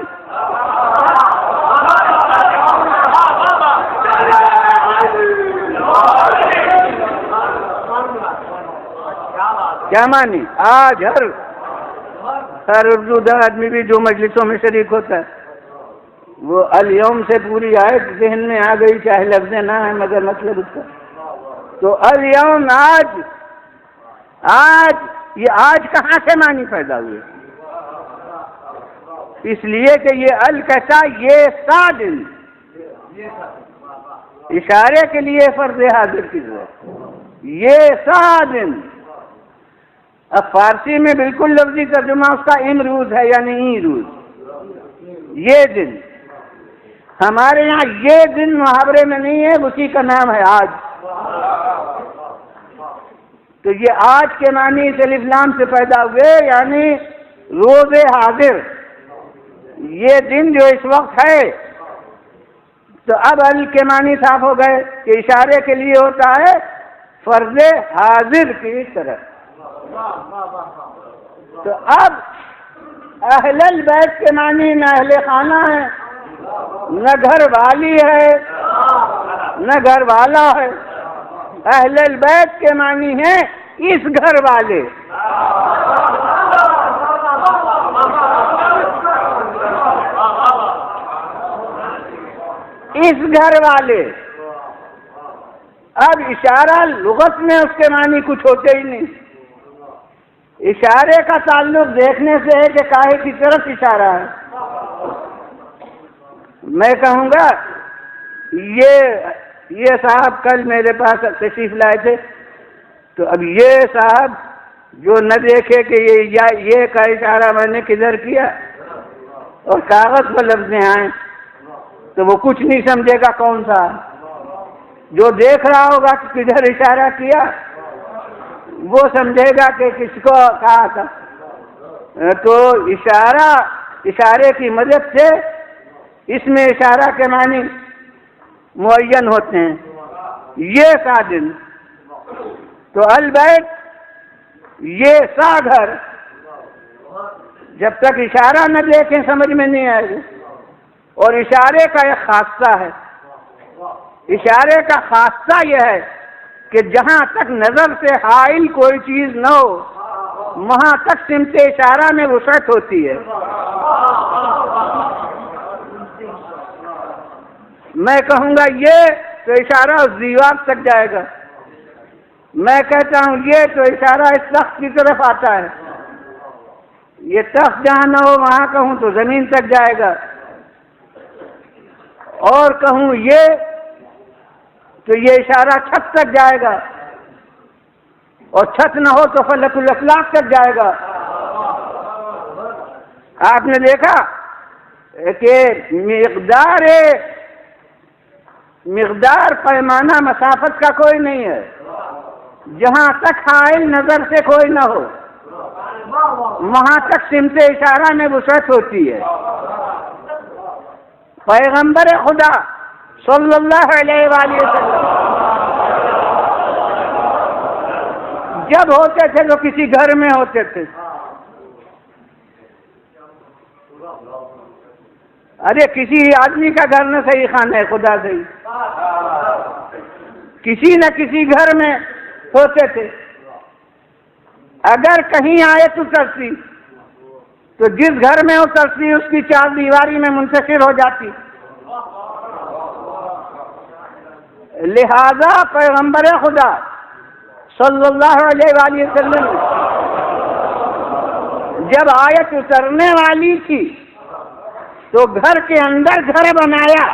کیا معنی؟ آج ہر اردو دار آدمی بھی جو مجلسوں میں شریک ہوتا ہے وہ الیوم سے پوری آیت ذہن میں آ گئی، چاہے لفظ نہ ہے مگر مطلب اس کا۔ تو الیوم آج یہ آج کہاں سے معنی پیدا ہوئے؟ اس لیے کہ یہ کہتا یہ سا دن، اشارے کے لیے فرض حاضر کی ضرورت، یہ سا دن۔ اب فارسی میں بالکل لفظی ترجمہ اس کا امروز ہے، یعنی ای روز، یہ دن۔ ہمارے یہاں یہ دن محاورے میں نہیں ہے، اسی کا نام ہے آج۔ تو یہ آج کے معنی اس الف لام سے پیدا ہوئے، یعنی روز حاضر، یہ دن جو اس وقت ہے۔ تو اب ال کے معنی صاف ہو گئے کہ اشارے کے لیے ہوتا ہے فرض حاضر کی طرح۔ تو اب اہل البیت کے معنی نہ اہل خانہ ہے، نہ گھر والی ہے، نہ گھر والا ہے۔ اہل البیت کے معنی ہے اس گھر والے۔ اس گھر والے۔ اب اشارہ لغت میں اس کے معنی کچھ ہوتے ہی نہیں، اشارے کا تعلق دیکھنے سے ہے کہ کاہے کی طرف اشارہ ہے۔ میں کہوں گا یہ صاحب کل میرے پاس تشریف لائے تھے، تو اب یہ صاحب جو نہ دیکھے کہ یہ کا اشارہ میں نے کدھر کیا اور کاغذ پر لفظیں آئیں تو وہ کچھ نہیں سمجھے گا کون سا۔ جو دیکھ رہا ہوگا کہ کدھر اشارہ کیا وہ سمجھے گا کہ کس کو کہا تھا۔ تو اشارے کی مدد سے اس میں اشارہ کے معنی معین ہوتے ہیں۔ یہ سا دن، تو البیت یہ سا گھر، جب تک اشارہ نہ دیکھیں سمجھ میں نہیں آئے گا۔ اور اشارے کا ایک خاصہ ہے، اشارے کا خاصہ یہ ہے کہ جہاں تک نظر سے حائل کوئی چیز نہ ہو وہاں تک سمت اشارہ میں وسعت ہوتی ہے۔ میں کہوں گا یہ تو اشارہ اس دیوار تک جائے گا، میں کہتا ہوں یہ تو اشارہ اس تخت کی طرف آتا ہے، یہ تخت جہاں نہ ہو وہاں کہوں تو زمین تک جائے گا، اور کہوں یہ تو یہ اشارہ چھت تک جائے گا، اور چھت نہ ہو تو فلک الافلاک تک جائے گا۔ آپ نے دیکھا کہ مقدار پیمانہ مسافت کا کوئی نہیں ہے، جہاں تک حائل نظر سے کوئی نہ ہو وہاں تک سمت اشارہ میں وسعت ہوتی ہے۔ پیغمبر خدا صلی اللہ علیہ وآلہ وسلم جب ہوتے تھے تو کسی گھر میں ہوتے تھے۔ ارے کسی آدمی کا گھر نہ صحیح خانہ ہے خدا سے، کسی نہ کسی گھر میں ہوتے تھے۔ اگر کہیں آیت اترتی تو جس گھر میں اترتی اس کی چار دیواری میں منتشر ہو جاتی۔ لہذا پیغمبر خدا صلی اللہ علیہ وآلہ وسلم جب آیت اترنے والی تھی تو گھر کے اندر گھر بنایا،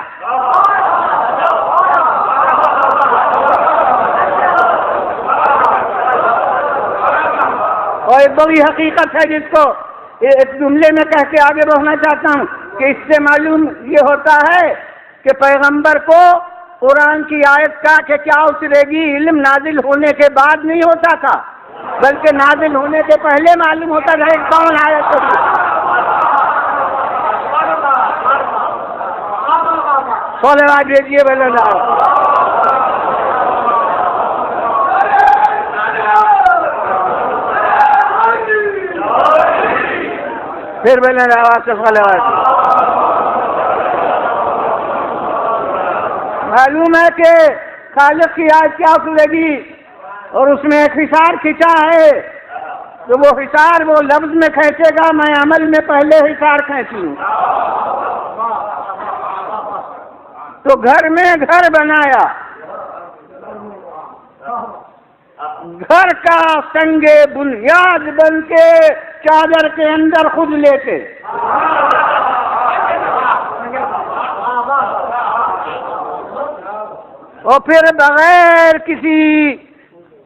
اور ایک بڑی حقیقت ہے جس کو ایک جملے میں کہہ کے آگے بڑھنا چاہتا ہوں کہ اس سے معلوم یہ ہوتا ہے کہ پیغمبر کو قرآن کی آیت کا کہ کیا اترے گی علم نازل ہونے کے بعد نہیں ہوتا تھا، بلکہ نازل ہونے کے پہلے معلوم ہوتا تھا کہ کون آیت ہوتی۔ صلوات بھیجیے بلند پھر بلند آواز سے صلوات۔ معلوم ہے کہ خالق کی آیت کیا اترے گی، اور اس میں ایک حصار کھینچا ہے تو وہ حصار وہ لفظ میں کھینچے گا، میں عمل میں پہلے حصار کھینچ لوں۔ تو گھر میں گھر بنایا، گھر کا سنگ بنیاد بن کے چادر کے اندر خود لیتے، اور پھر بغیر کسی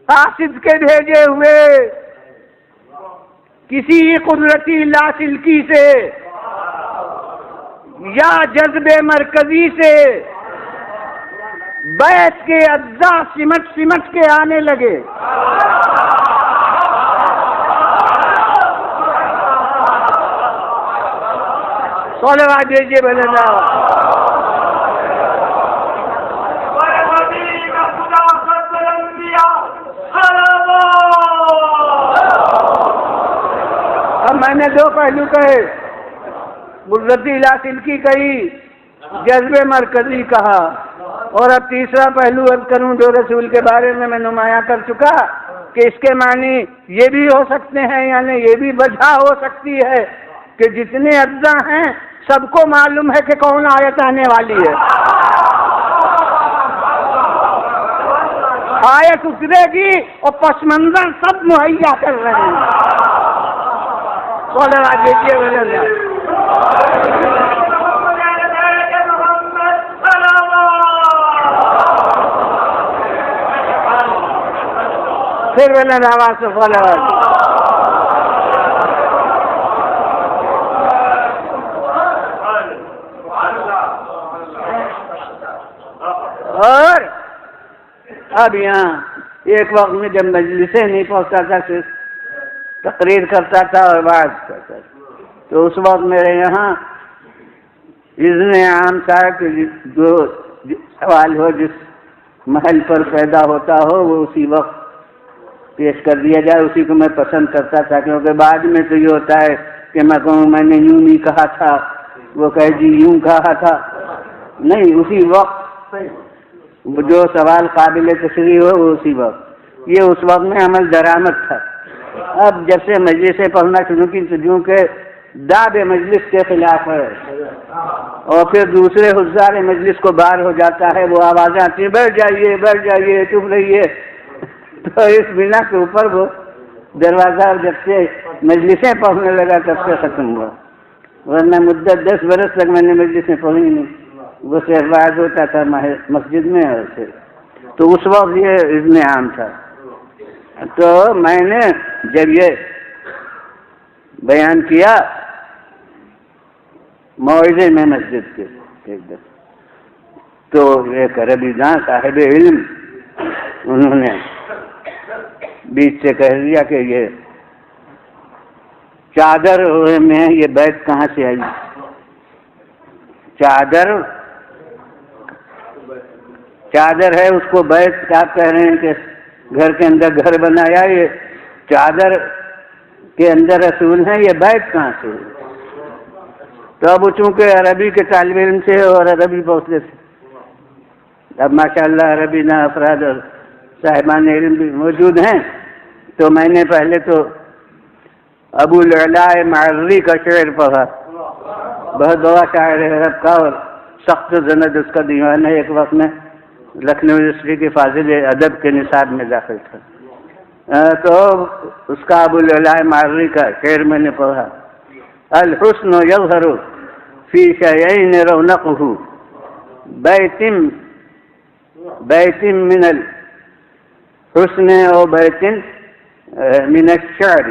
قاصد کے بھیجے ہوئے، کسی قدرتی لاسلکی سے یا جذب مرکزی سے بیت کے اجزاء سمٹ کے آنے لگے۔ صلوات دیجیے بھلے اب میں نے دو پہلو کہے، قدرتی لاسلکی کہی، جذب مرکزی کہا، اور اب تیسرا پہلو اب کروں جو رسول کے بارے میں نمایاں کر چکا کہ اس کے معنی یہ بھی ہو سکتے ہیں، یعنی یہ بھی وجہ ہو سکتی ہے کہ جتنے اجزاء ہیں سب کو معلوم ہے کہ کون آیت آنے والی ہے، آیت اترے گی اور پس منظر سب مہیا کر رہے ہیں۔ صلوات دیجیے بھلے پھر بلند آواز سے صلوات۔ اور اب یہاں ایک وقت میں جب مجلسیں نہیں پہنچتا تھا، صرف تقریر کرتا تھا اور بات کرتا تھا، تو اس وقت میرے یہاں اذن عام تھا کہ جو سوال ہو جس محل پر پیدا ہوتا ہو وہ اسی وقت پیش کر دیا جائے، اسی کو میں پسند کرتا تھا، کیونکہ بعد میں تو یہ ہوتا ہے کہ میں کہوں میں نے یوں نہیں کہا تھا، وہ کہے جی یوں کہا تھا، نہیں، اسی وقت جو سوال قابل تشریح ہو وہ اسی وقت، یہ اس وقت میں عمل درآمد تھا۔ اب جب سے مجلسیں پڑھنا شروع کی تو جو کہ داد مجلس کے خلاف ہے، اور پھر دوسرے حضار مجلس کو بار ہو جاتا ہے، وہ آوازیں آتی ہیں بیٹھ جائیے چپ رہیے، تو اس بنا کے اوپر وہ دروازہ جب سے مجلسیں پڑھنے لگا تب سے ختم ہوا، ورنہ مدت 10 برس تک میں نے مجلسیں پڑھی نہیں، وہ شہباز ہوتا تھا مسجد میں، اور تو اس وقت یہ اذن عام تھا۔ تو میں نے جب یہ بیان کیا موعظے میں مسجد کے ایک دن، تو ایک عربی داں صاحب علم انہوں نے بیچ سے کہہ دیا کہ یہ چادر میں یہ بیت کہاں سے آئی؟ چادر ہے، اس کو بیت کیا کہہ رہے ہیں کہ گھر کے اندر گھر بنایا، یہ چادر کے اندر رسول ہیں، یہ بیت کہاں سے؟ تو اب چونکہ عربی کے طالب علم سے اور عربی پہنچتے تھے، اب ماشاءاللہ عربی نہ افراد اور صاحبان علم بھی موجود ہیں، تو میں نے پہلے تو ابو العلاء معرری کا شعر پڑھا، بہت بڑا شاعر ہے عرب کا، اور سخت زند اس کا دیوان ہے، ایک وقت میں لکھنؤ یونیورسٹی کے فاضل ادب کے نصاب میں داخل تھا، تو اس کا ابو العلاء معرری کا شعر میں نے پڑھا، الحسن یظہر فی شیئین رونقہ بیت من الحسن او بیت من الشعر،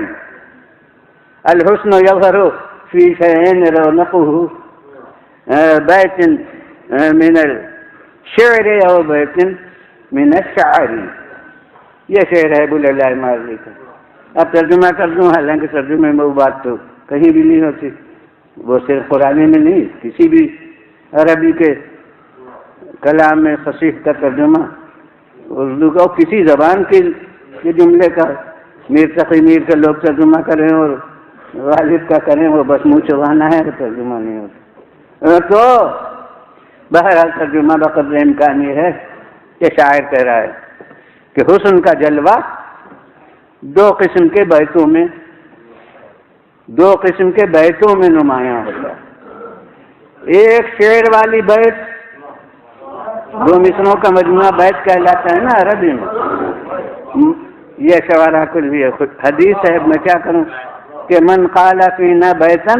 الحسن یظہر فی شیئین رونقہ بیت من الشعر او بیت من الشعر، یہ شعر ہے ابو العلاء معرری کا۔ اب ترجمہ کر دوں، حالانکہ ترجمے میں وہ بات تو کہیں بھی نہیں ہوتی، وہ صرف قرآن میں نہیں، کسی بھی عربی کے کلام میں فصیح کا ترجمہ اردو کا کسی زبان کے جملے کا میر تقی میر کے لوگ ترجمہ کریں اور غالب کا کریں، وہ بس منہ چبانا ہے، ترجمہ نہیں ہوتا۔ تو بہرحال ترجمہ بقدر امکان یہ ہے کہ شاعر کہہ رہا ہے کہ حسن کا جلوہ دو قسم کے بیتوں میں نمایاں ہوتا ہے. ایک شعر والی بیت، دو مصروں کا مجموعہ بیت کہلاتا ہے نا عربی میں. یہ شعرا کچھ بھی حدیث ہے، میں کیا کروں کہ من قال فینا بیتن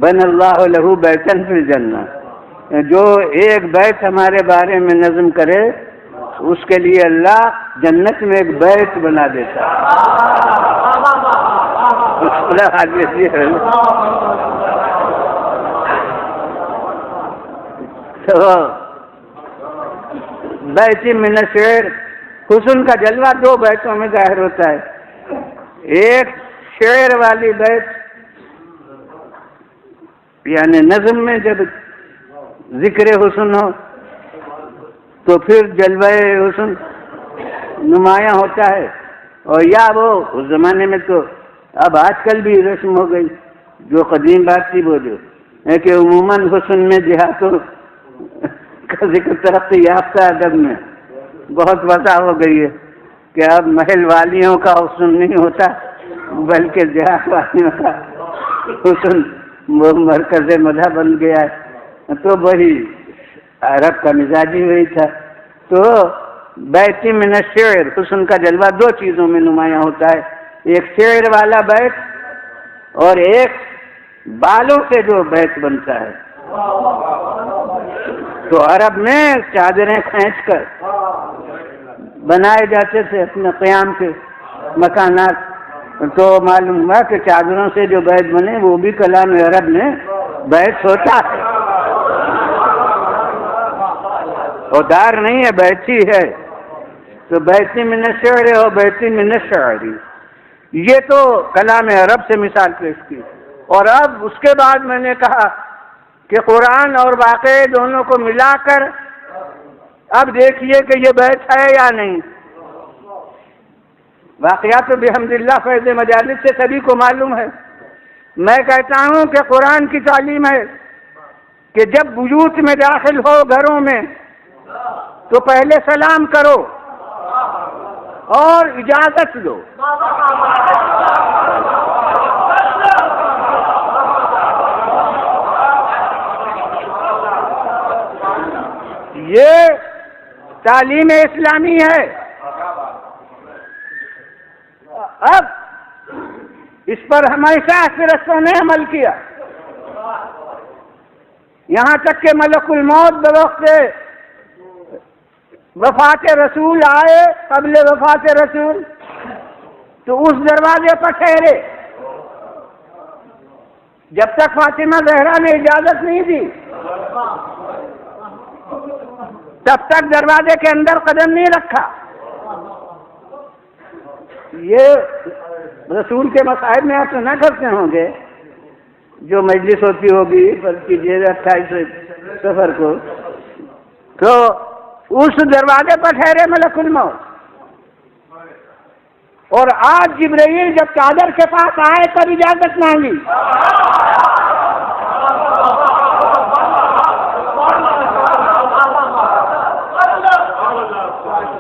بن اللہ لہ بیتن فی الجنہ، جو ایک بیت ہمارے بارے میں نظم کرے اس کے لیے اللہ جنت میں ایک بیت بنا دیتا ہے. تو بیت من الشعر، حسن کا جلوہ دو بیتوں میں ظاہر ہوتا ہے. ایک شعر والی بیت، یعنی نظم میں جب ذکر حسن ہو تو پھر جلوہ حسن نمایاں ہوتا ہے. اور یا وہ اس زمانے میں تو اب آج کل بھی رسم ہو گئی، جو قدیم بات تھی وہ جو ہے کہ عموماً حسن میں دیہاتوں کا ذکر ترقی یافتہ ادب میں بہت وسع ہو گئی ہے کہ اب محل والیوں کا حسن نہیں ہوتا بلکہ دیہات والیوں کا حسن وہ مرکز مذہب بن گیا ہے. تو وہی عرب کا مزاج ہی وہی تھا. تو بیت من الشعر، حسن کا جلوہ دو چیزوں میں نمایاں ہوتا ہے، ایک شعر والا بیت اور ایک بالوں سے جو بیت بنتا ہے. تو عرب میں چادریں کھینچ کر بنائے جاتے تھے اپنے قیام کے مکانات. تو معلوم ہوا کہ چادروں سے جو بیت بنے وہ بھی کلام عرب میں بیت ہوتا ہے، اور دار نہیں ہے، بیت ہی ہے. تو بیت من الشعر اور بیت من الشعر، یہ تو کلام عرب سے مثال پیش کی. اور اب اس کے بعد میں نے کہا کہ قرآن اور واقعے دونوں کو ملا کر اب دیکھیے کہ یہ بیت ہے یا نہیں. واقعات بحمد اللہ فیض مجالس سے سبھی کو معلوم ہے. میں کہتا ہوں کہ قرآن کی تعلیم ہے کہ جب بیوت میں داخل ہو گھروں میں تو پہلے سلام کرو اور اجازت دو. یہ تعلیم اسلامی ہے. اب اس پر ہمیشہ فرشتوں نے عمل کیا، یہاں تک کہ ملک الموت بوقت وفات رسول آئے، قبل وفات رسول، تو اس دروازے پر ٹھہرے جب تک فاطمہ زہرا نے اجازت نہیں دی، تب تک دروازے کے اندر قدم نہیں رکھا. یہ رسول کے مصائب میں آپ تو نہ کرتے ہوں گے، جو مجلس ہوتی ہوگی بلکہ 28 سفر کو، تو اس دروازے پر ٹھہرے ملک الموت. اور آج جبرائیل جب چادر کے پاس آئے تب اجازت مانگی.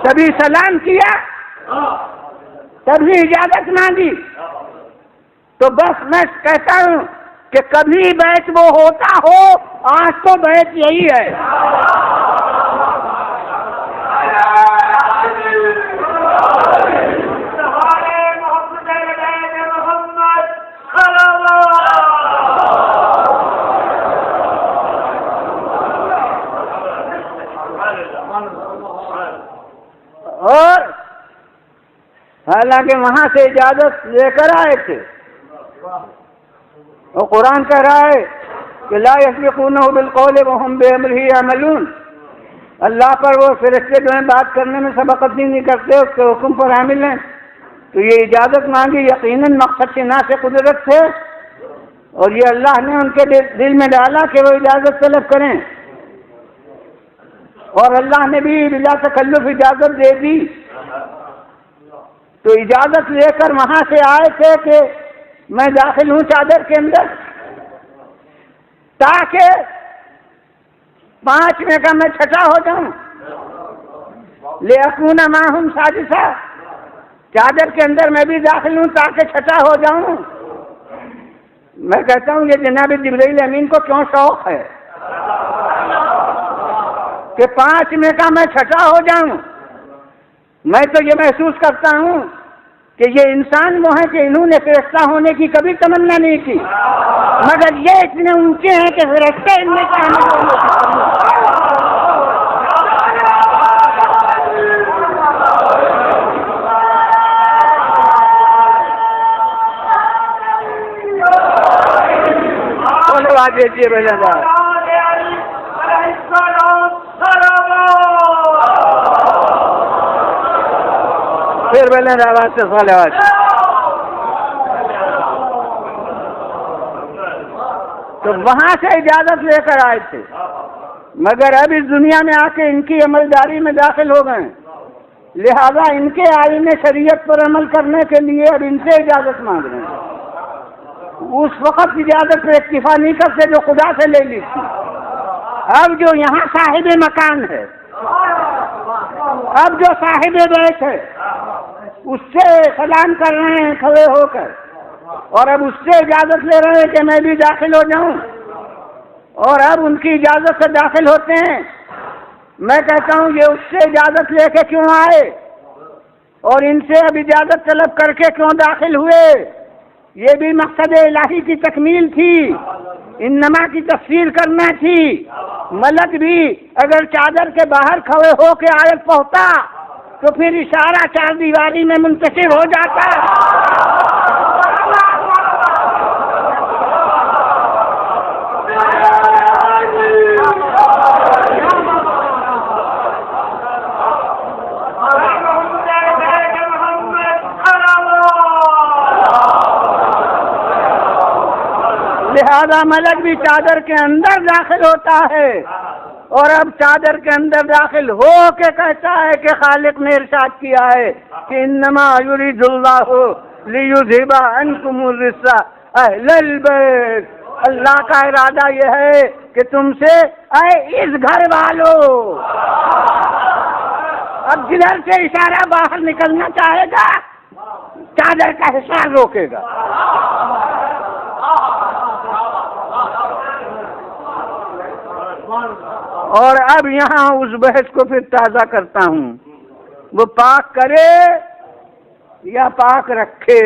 کبھی سلام کیا، تبھی اجازت مانگی. تو بس میں کہتا ہوں کہ کبھی بیت وہ ہوتا ہو، آج تو بیت یہی ہے. اور حالانکہ وہاں سے اجازت لے کر آئے تھے، اور قرآن کہہ رہا ہے کہ لا یسبقونہ بالقول وہم بامرہ یعملون. اللہ پر وہ فرشتے جو ہیں بات کرنے میں سبقت نہیں کرتے، اس کے حکم پر عامل ہیں. تو یہ اجازت مانگی یقیناً مقصد شناس قدرت تھے، اور یہ اللہ نے ان کے دل میں ڈالا کہ وہ اجازت طلب کریں، اور اللہ نے بھی بلا تکلف اجازت دے دی. تو اجازت لے کر وہاں سے آئے تھے کہ میں داخل ہوں چادر کے اندر، تاکہ 5 میں کا میں چھٹا ہو جاؤں، لِأَكُونَ مَعَهُمْ سَادِسًا، چادر کے اندر میں بھی داخل ہوں تاکہ چھٹا ہو جاؤں. میں کہتا ہوں یہ جناب جبرائیل امین کو کیوں شوق ہے کہ 5 منٹ کا میں چھٹا ہو جاؤں. میں تو یہ محسوس کرتا ہوں کہ یہ انسان وہ ہیں کہ انہوں نے فرشتہ ہونے کی کبھی تمنا نہیں کی، مگر یہ اتنے اونچے ہیں کہ فرشتے ان میں دیجیے بھائی پھر بولے آواز سے صلوات. تو وہاں سے اجازت لے کر آئے تھے، مگر اب اس دنیا میں آ کے ان کی عملداری میں داخل ہو گئے، لہذا ان کے آئین شریعت پر عمل کرنے کے لیے اب ان سے اجازت مانگ رہے ہیں. اس وقت اجازت پہ اکتفا نہیں کرتے جو خدا سے لے لی تھی. اب جو یہاں صاحب مکان ہے، اب جو صاحب بیت ہے، اس سے سلام کر رہے ہیں کھڑے ہو کر، اور اب اس سے اجازت لے رہے ہیں کہ میں بھی داخل ہو جاؤں، اور اب ان کی اجازت سے داخل ہوتے ہیں. میں کہتا ہوں یہ اس سے اجازت لے کے کیوں آئے اور ان سے اب اجازت طلب کر کے کیوں داخل ہوئے؟ یہ بھی مقصد الہی کی تکمیل تھی، انما کی تفسیر کرنا تھی. ملک بھی اگر چادر کے باہر کھڑے ہو کے آیت پڑھتا تو پھر اشارہ 4 دیواری میں منتشر ہو جاتا. لہذا ملک بھی چادر کے اندر داخل ہوتا ہے، اور اب چادر کے اندر داخل ہو کے کہتا ہے کہ خالق نے ارشاد کیا ہے کہ انما یرید اللہ لیذھب عنکم الرجس اہل البیت. اللہ کا ارادہ یہ ہے کہ تم سے اے اس گھر والوں. اب جدھر سے اشارہ باہر نکلنا چاہے گا چادر کا حصہ روکے گا. اور اب یہاں اس بحث کو پھر تازہ کرتا ہوں، وہ پاک کرے یا پاک رکھے.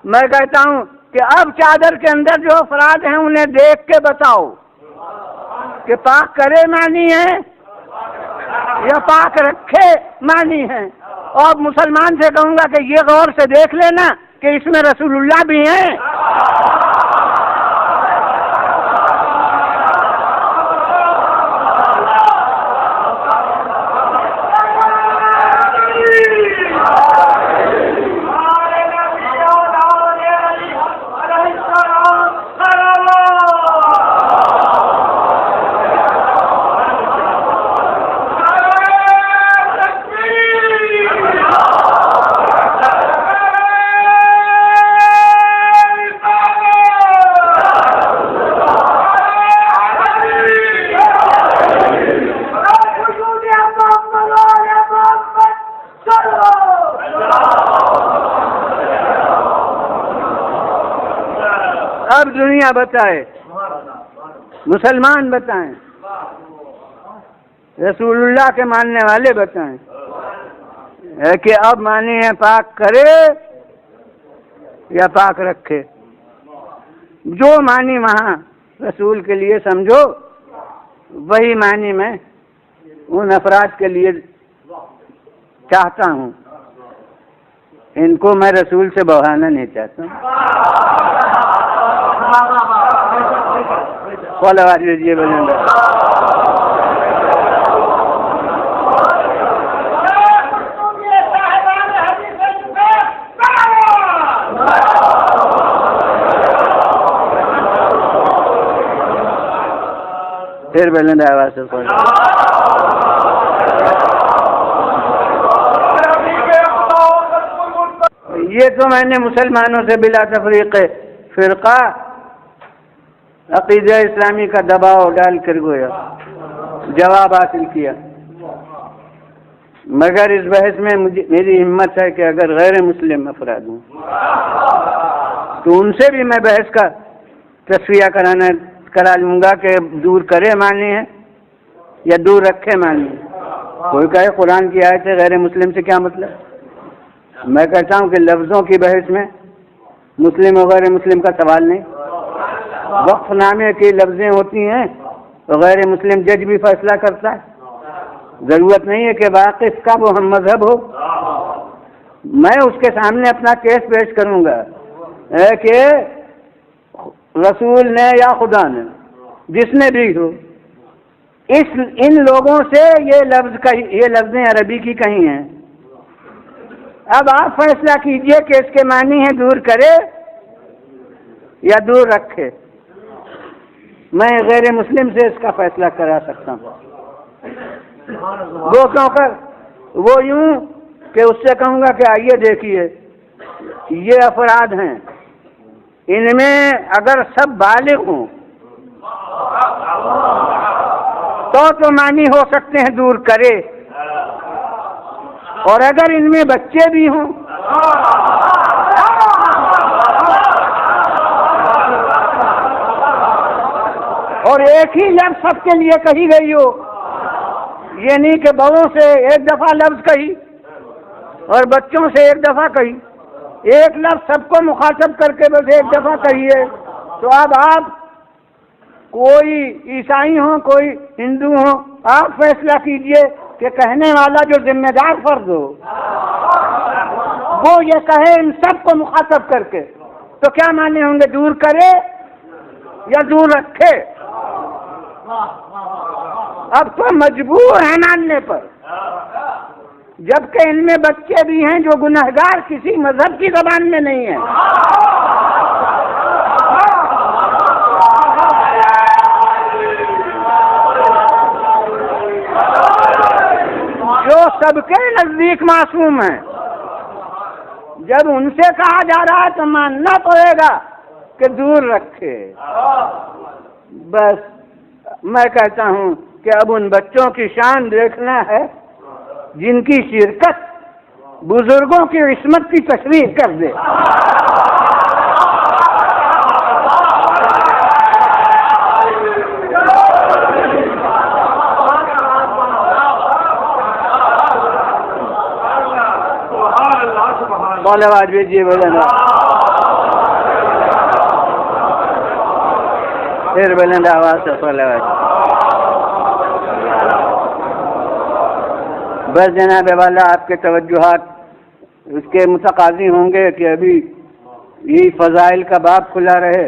میں کہتا ہوں کہ اب چادر کے اندر جو افراد ہیں انہیں دیکھ کے بتاؤ کہ پاک کرے معنی ہے یا پاک رکھے معنی ہے. اور مسلمان سے کہوں گا کہ یہ غور سے دیکھ لینا کہ اس میں رسول اللہ بھی ہیں. اب دنیا بتائے، مسلمان بتائیں، رسول اللہ کے ماننے والے بتائیں کہ اب معنی ہے پاک کرے یا پاک رکھے. جو معنی وہاں رسول کے لیے سمجھو وہی معنی میں ان افراد کے لیے چاہتا ہوں. ان کو میں رسول سے بہانا نہیں چاہتا ہوں. صلوات دیجیے بلند. پھر بلند آواز سے یہ تو میں نے مسلمانوں سے بلا تفریق فرقہ عقیدہ اسلامی کا دباؤ ڈال کر گویا جواب حاصل کیا. مگر اس بحث میں میری ہمت ہے کہ اگر غیر مسلم افراد ہوں تو ان سے بھی میں بحث کا تصفیہ کرا لوں گا کہ دور کرے معنی ہے یا دور رکھے معنی ہے۔ کوئی کہے قرآن کی آیت ہے غیر مسلم سے کیا مطلب؟ میں کہتا ہوں کہ لفظوں کی بحث میں مسلم اور غیر مسلم کا سوال نہیں۔ وقف نامے کی لفظیں ہوتی ہیں تو غیر مسلم جج بھی فیصلہ کرتا ہے، ضرورت نہیں ہے کہ واقف کا وہ ہم مذہب ہو۔ میں اس کے سامنے اپنا کیس پیش کروں گا کہ رسول نے یا خدا نے جس نے بھی ہو ان لوگوں سے یہ لفظیں عربی کی کہیں ہیں۔ اب آپ فیصلہ کیجئے کہ اس کے معنی ہے دور کرے یا دور رکھے۔ میں غیر مسلم سے اس کا فیصلہ کرا سکتا ہوں، وہ کیوں کر وہ یوں کہ اس سے کہوں گا کہ آئیے دیکھیے یہ افراد ہیں، ان میں اگر سب بالغ ہوں تو معنی ہو سکتے ہیں دور کرے، اور اگر ان میں بچے بھی ہوں اور ایک ہی لفظ سب کے لیے کہی گئی ہو، یہ نہیں کہ بڑوں سے ایک دفعہ لفظ کہی اور بچوں سے ایک دفعہ کہی، ایک لفظ سب کو مخاطب کر کے بس ایک دفعہ کہیے، تو اب آپ کوئی عیسائی ہوں کوئی ہندو ہوں، آپ فیصلہ کیجئے کہ کہنے والا جو ذمہ دار فرد ہو وہ یہ کہے ان سب کو مخاطب کر کے، تو کیا معنی ہوں گے دور کرے یا دور رکھے؟ اب تو مجبور ہے ماننے پر، جبکہ ان میں بچے بھی ہیں جو گنہگار کسی مذہب کی زبان میں نہیں ہیں۔ جو سب کے نزدیک معصوم ہیں، جب ان سے کہا جا رہا ہے تو ماننا پڑے گا کہ دور رکھے۔ بس میں کہتا ہوں کہ اب ان بچوں کی شان دیکھنا ہے جن کی شرکت بزرگوں کی عصمت کی تشریح کر دے۔ آواز بھیجیے بلند، پھر بلند آواز سے آواز۔ بس جناب والا آپ کے توجہات اس کے متقاضی ہوں گے کہ ابھی یہ فضائل کا باب کھلا رہے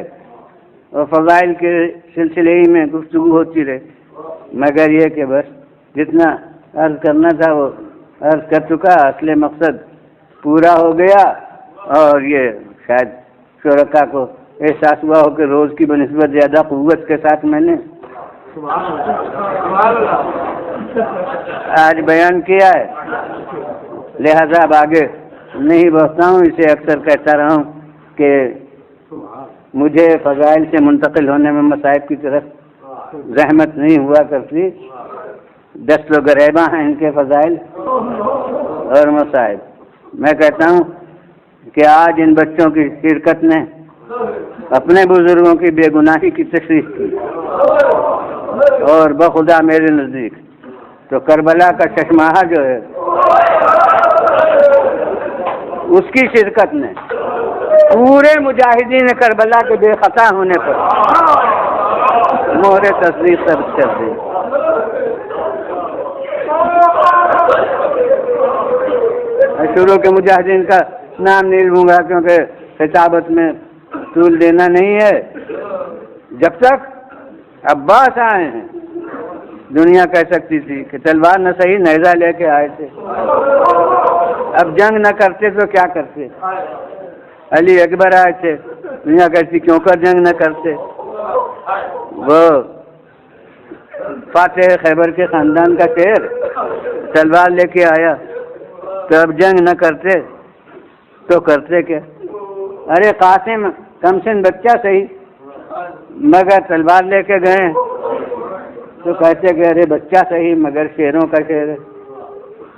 اور فضائل کے سلسلے ہی میں گفتگو ہوتی رہے، مگر یہ کہ بس جتنا عرض کرنا تھا وہ عرض کر چکا، اصل مقصد پورا ہو گیا، اور یہ شاید شرکا کو احساس ہوا ہو کہ روز کی بنسبت زیادہ قوت کے ساتھ میں نے آج بیان کیا ہے، لہذا اب آگے نہیں بڑھتا ہوں۔ اسے اکثر کہتا رہا ہوں کہ مجھے فضائل سے منتقل ہونے میں مصائب کی طرف زحمت نہیں ہوا کرتی، دست و گریباں ہیں ان کے فضائل اور مصائب۔ میں کہتا ہوں کہ آج ان بچوں کی شرکت نے اپنے بزرگوں کی بے گناہی کی تشریح کی، اور بخدا میرے نزدیک تو کربلا کا چشمہ جو ہے اس کی شرکت نے پورے مجاہدین کربلا کے بے خطا ہونے پر مہر تصدیق ثبت کر دی۔ شروع کے مجاہدین کا نام نہیں لوں گا کیونکہ خطابت میں طول دینا نہیں ہے۔ جب تک عباس آئے ہیں دنیا کہہ سکتی تھی کہ تلوار نہ صحیح نیزہ لے کے آئے تھے، اب جنگ نہ کرتے تو کیا کرتے؟ علی اکبر آئے تھے، دنیا کہتی کیوں کر جنگ نہ کرتے؟ وہ فاتح خیبر کے خاندان کا شیر تلوار لے کے آیا، تو اب جنگ نہ کرتے تو کرتے کیا؟ ارے قاسم کم سن بچہ صحیح، مگر تلوار لے کے گئے تو کہتے کہ ارے بچہ صحیح مگر شیروں کا شیر ہے۔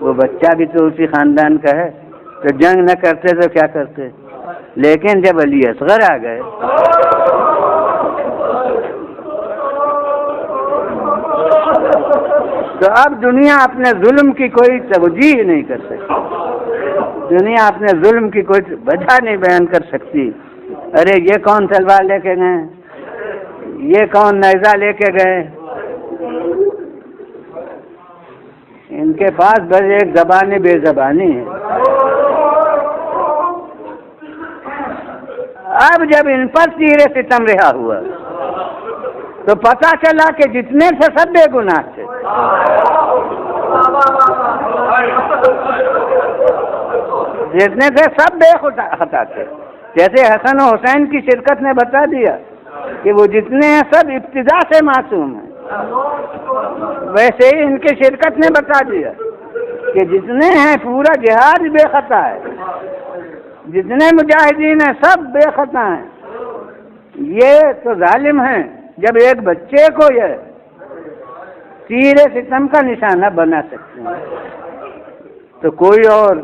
وہ بچہ بھی تو اسی خاندان کا ہے، تو جنگ نہ کرتے تو کیا کرتے؟ لیکن جب علی اصغر آ گئے تو اب دنیا اپنے ظلم کی کوئی توجیہ نہیں کر سکتی، دنیا اپنے ظلم کی کوئی وجہ نہیں بیان کر سکتی۔ ارے یہ کون تلوار لے کے گئے، یہ کون نیزہ لے کے گئے؟ ان کے پاس بس ایک زبان بے زبانی ہے۔ اب جب ان پر تیر ستم رہا ہوا تو پتا چلا کہ جتنے تھے سب بے گناہ تھے، جتنے تھے سب بے خطا تھے۔ جیسے حسن و حسین کی شرکت نے بتا دیا کہ وہ جتنے ہیں سب ابتدا سے معصوم ہیں، ویسے ہی ان کی شرکت نے بتا دیا کہ جتنے ہیں پورا جہاد بے خطا ہے، جتنے مجاہدین ہیں سب بے خطا ہیں۔ یہ تو ظالم ہیں جب ایک بچے کو یہ تیر ستم کا نشانہ بنا سکتے ہیں، تو کوئی اور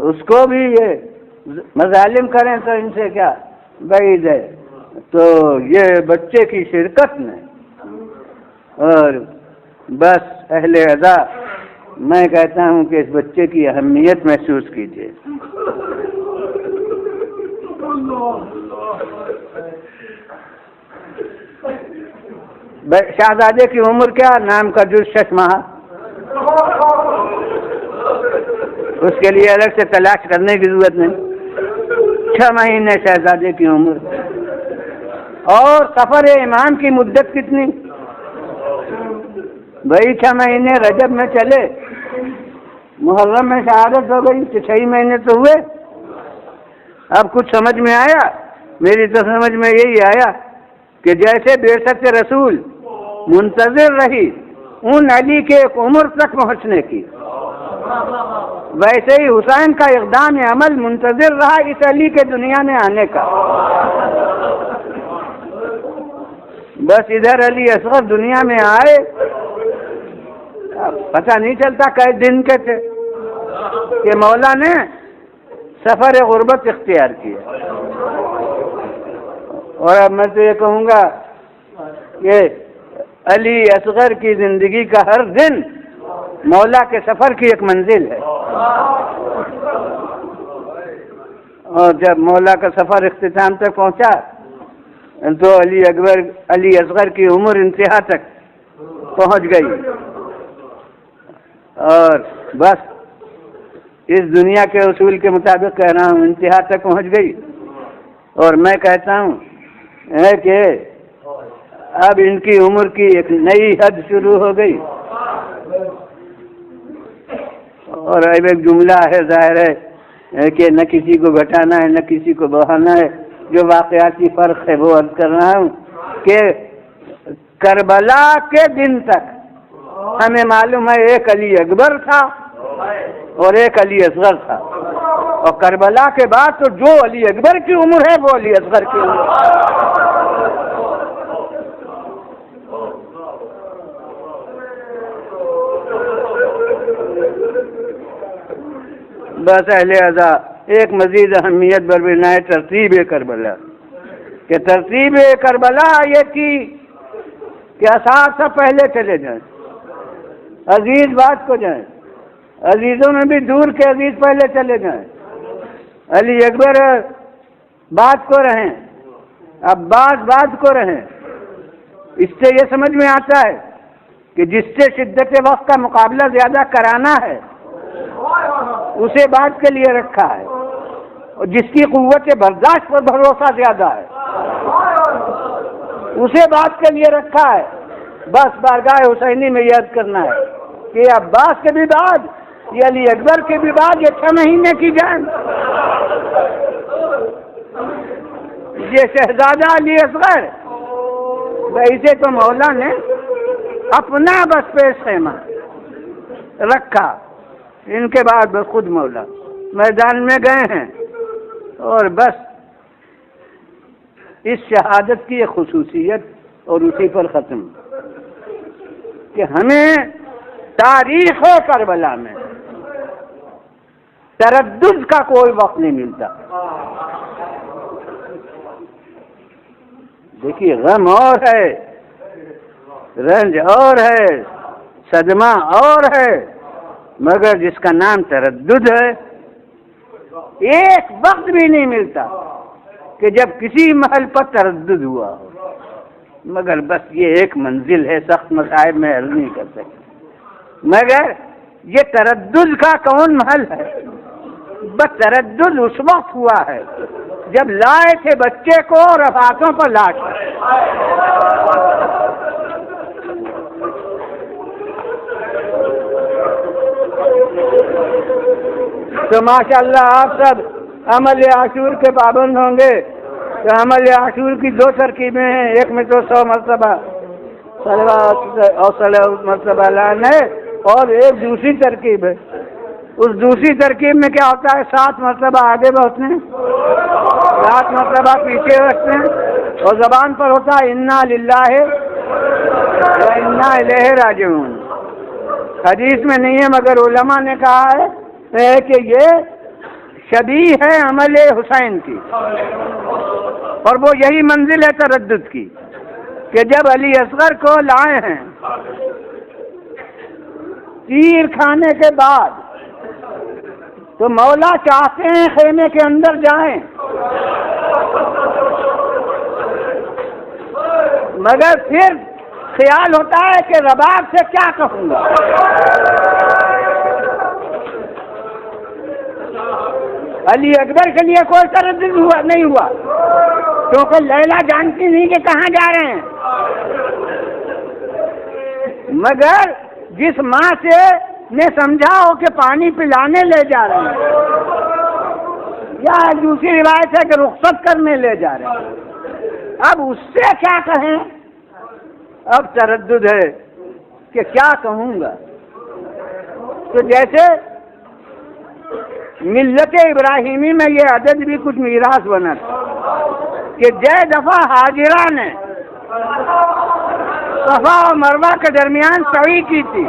اس کو بھی یہ مظالم کریں تو ان سے کیا بعید ہے۔ تو یہ بچے کی شرکت میں اور بس اہل عزا، میں کہتا ہوں کہ اس بچے کی اہمیت محسوس کیجیے۔ شہزادے کی عمر کیا؟ نام کا جز 6 ماہ، اس کے لیے الگ سے تلاش کرنے کی ضرورت نہیں، 6 مہینے شہزادے کی عمر۔ اور سفر امام کی مدت کتنی؟ بھائی 6 مہینے رجب میں چلے، محرم میں شہادت ہو گئی تو 6 مہینے تو ہوئے۔ اب کچھ سمجھ میں آیا؟ میری تو سمجھ میں یہی آیا کہ جیسے بعثت رسول منتظر رہی ان علی کے ایک عمر تک پہنچنے کی، ویسے ہی حسین کا اقدام عمل منتظر رہا اس علی کے دنیا میں آنے کا۔ بس ادھر علی اصغر دنیا میں آئے، پتہ نہیں چلتا کئی دن کے تھے کہ مولا نے سفر غربت اختیار کیا۔ اور اب میں تو یہ کہوں گا کہ علی اصغر کی زندگی کا ہر دن مولا کے سفر کی ایک منزل ہے، اور جب مولا کا سفر اختتام تک پہنچا تو علی اصغر کی عمر انتہا تک پہنچ گئی، اور بس اس دنیا کے اصول کے مطابق کہہ رہا ہوں انتہا تک پہنچ گئی۔ اور میں کہتا ہوں کہ اب ان کی عمر کی ایک نئی حد شروع ہو گئی، اور اب ایک جملہ ہے، ظاہر ہے کہ نہ کسی کو گھٹانا ہے نہ کسی کو بڑھانا ہے، جو واقعاتی فرق ہے وہ عرض کر رہا ہوں کہ کربلا کے دن تک ہمیں معلوم ہے ایک علی اکبر تھا اور ایک علی اصغر تھا، اور کربلا کے بعد تو جو علی اکبر کی عمر ہے وہ علی اصغر کی عمر ہے۔ بس اہل عزا ایک مزید اہمیت بربنائے ترتیب کربلا کہ ترتیب کربلا یہ تھی کہ اصحاب سب پہلے چلے جائیں، عزیز بات کو جائیں، عزیزوں میں بھی دور کے عزیز پہلے چلے جائیں، علی اکبر بات کو رہیں، عباس بات کو رہیں۔ اس سے یہ سمجھ میں آتا ہے کہ جس سے شدت وقت کا مقابلہ زیادہ کرانا ہے اسے بات کے لیے رکھا ہے، اور جس کی قوت برداشت پر بھروسہ زیادہ ہے اسے بات کے لیے رکھا ہے۔ بس بارگاہ حسینی میں یاد کرنا ہے کہ عباس کے بھی بعد یہ علی اکبر کے بھی بعد یہ 6 مہینے کی جنگ، یہ شہزادہ علی اصغر ویسے تو مولا نے اپنا بس پیش خیمہ رکھا، ان کے بعد بس خود مولا میدان میں گئے ہیں، اور بس اس شہادت کی ایک خصوصیت اور اسی پر ختم کہ ہمیں تاریخ کربلا میں تردد کا کوئی وقت نہیں ملتا. دیکھیے غم اور ہے، رنج اور ہے، صدمہ اور ہے، مگر جس کا نام تردد ہے ایک وقت بھی نہیں ملتا کہ جب کسی محل پر تردد ہوا ہو. مگر بس یہ ایک منزل ہے، سخت مصائب میں حل نہیں کر سکتے. مگر یہ تردد کا کون محل ہے؟ بس تردد اس وقت ہوا ہے جب لائے تھے بچے کو اور ہاتھوں پر لاش. تو ماشاءاللہ آپ سب عمل عاشور کے پابند ہوں گے. تو عمل عاشور کی دو ترکیبیں ہیں، ایک میں تو 100 مرتبہ مرتبہ لان ہے، اور ایک دوسری ترکیب ہے. اس دوسری ترکیب میں کیا ہوتا ہے؟ 7 مرتبہ آگے بڑھتے ہیں، 7 مرتبہ پیچھے بڑھتے ہیں، اور زبان پر ہوتا ہے انا للہ و انا الیہ راجعون. حدیث میں نہیں ہے مگر علماء نے کہا ہے کہ یہ شبیہ ہے عمل حسین کی، اور وہ یہی منزل ہے تردد کی کہ جب علی اصغر کو لائے ہیں تیر کھانے کے بعد تو مولا چاہتے ہیں خیمے کے اندر جائیں، مگر پھر خیال ہوتا ہے کہ رباب سے کیا کہوں گا. علی اکبر کے لیے کوئی تردد نہیں ہوا کیونکہ لیلا جانتی نہیں کہ کہاں جا رہے ہیں. مگر جس ماں سے نے سمجھا ہو کہ پانی پلانے لے جا رہے ہیں، یا دوسری روایت ہے کہ رخصت کرنے لے جا رہے ہیں، اب اس سے کیا کہیں؟ اب تردد ہے کہ کیا کہوں گا. تو جیسے ملت ابراہیمی میں یہ عدد بھی کچھ میراث بنا تھا کہ جے دفعہ حاجرہ نے صفا اور مروہ کے درمیان سعی کی تھی،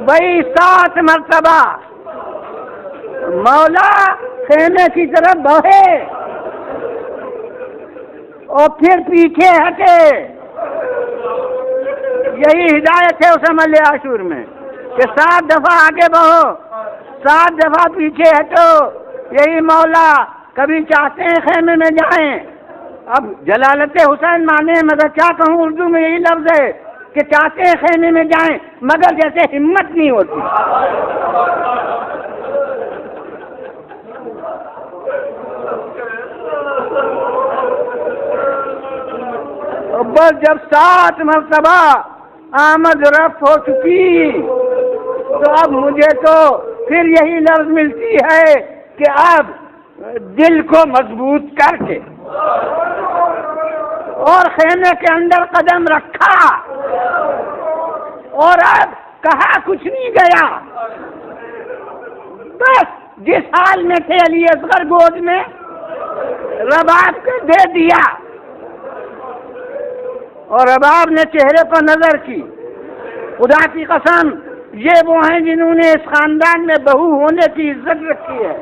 وہی 7 مرتبہ مولا خیمے کی طرف بڑھے اور پھر پیچھے ہٹے. یہی ہدایت ہے اس عمل عاشور میں کہ 7 دفعہ آگے بڑھو، 7 دفعہ پیچھے ہٹو. یہی مولا کبھی چاہتے ہیں خیمے میں جائیں. اب جلالت حسین مانے، مگر کیا کہوں، اردو میں یہی لفظ ہے کہ چاہتے ہیں خیمے میں جائیں مگر جیسے ہمت نہیں ہوتی. بس جب 7 مرتبہ آمد رفت ہو چکی تو اب مجھے تو پھر یہی لفظ ملتی ہے کہ اب دل کو مضبوط کر کے اور خیمے کے اندر قدم رکھا، اور اب کہا کچھ نہیں گیا. بس جس حال میں تھے علی اصغر گود میں رباب کو دے دیا، اور رباب نے چہرے پر نظر کی. خدا کی قسم یہ وہ ہیں جنہوں نے اس خاندان میں بہو ہونے کی عزت رکھی ہے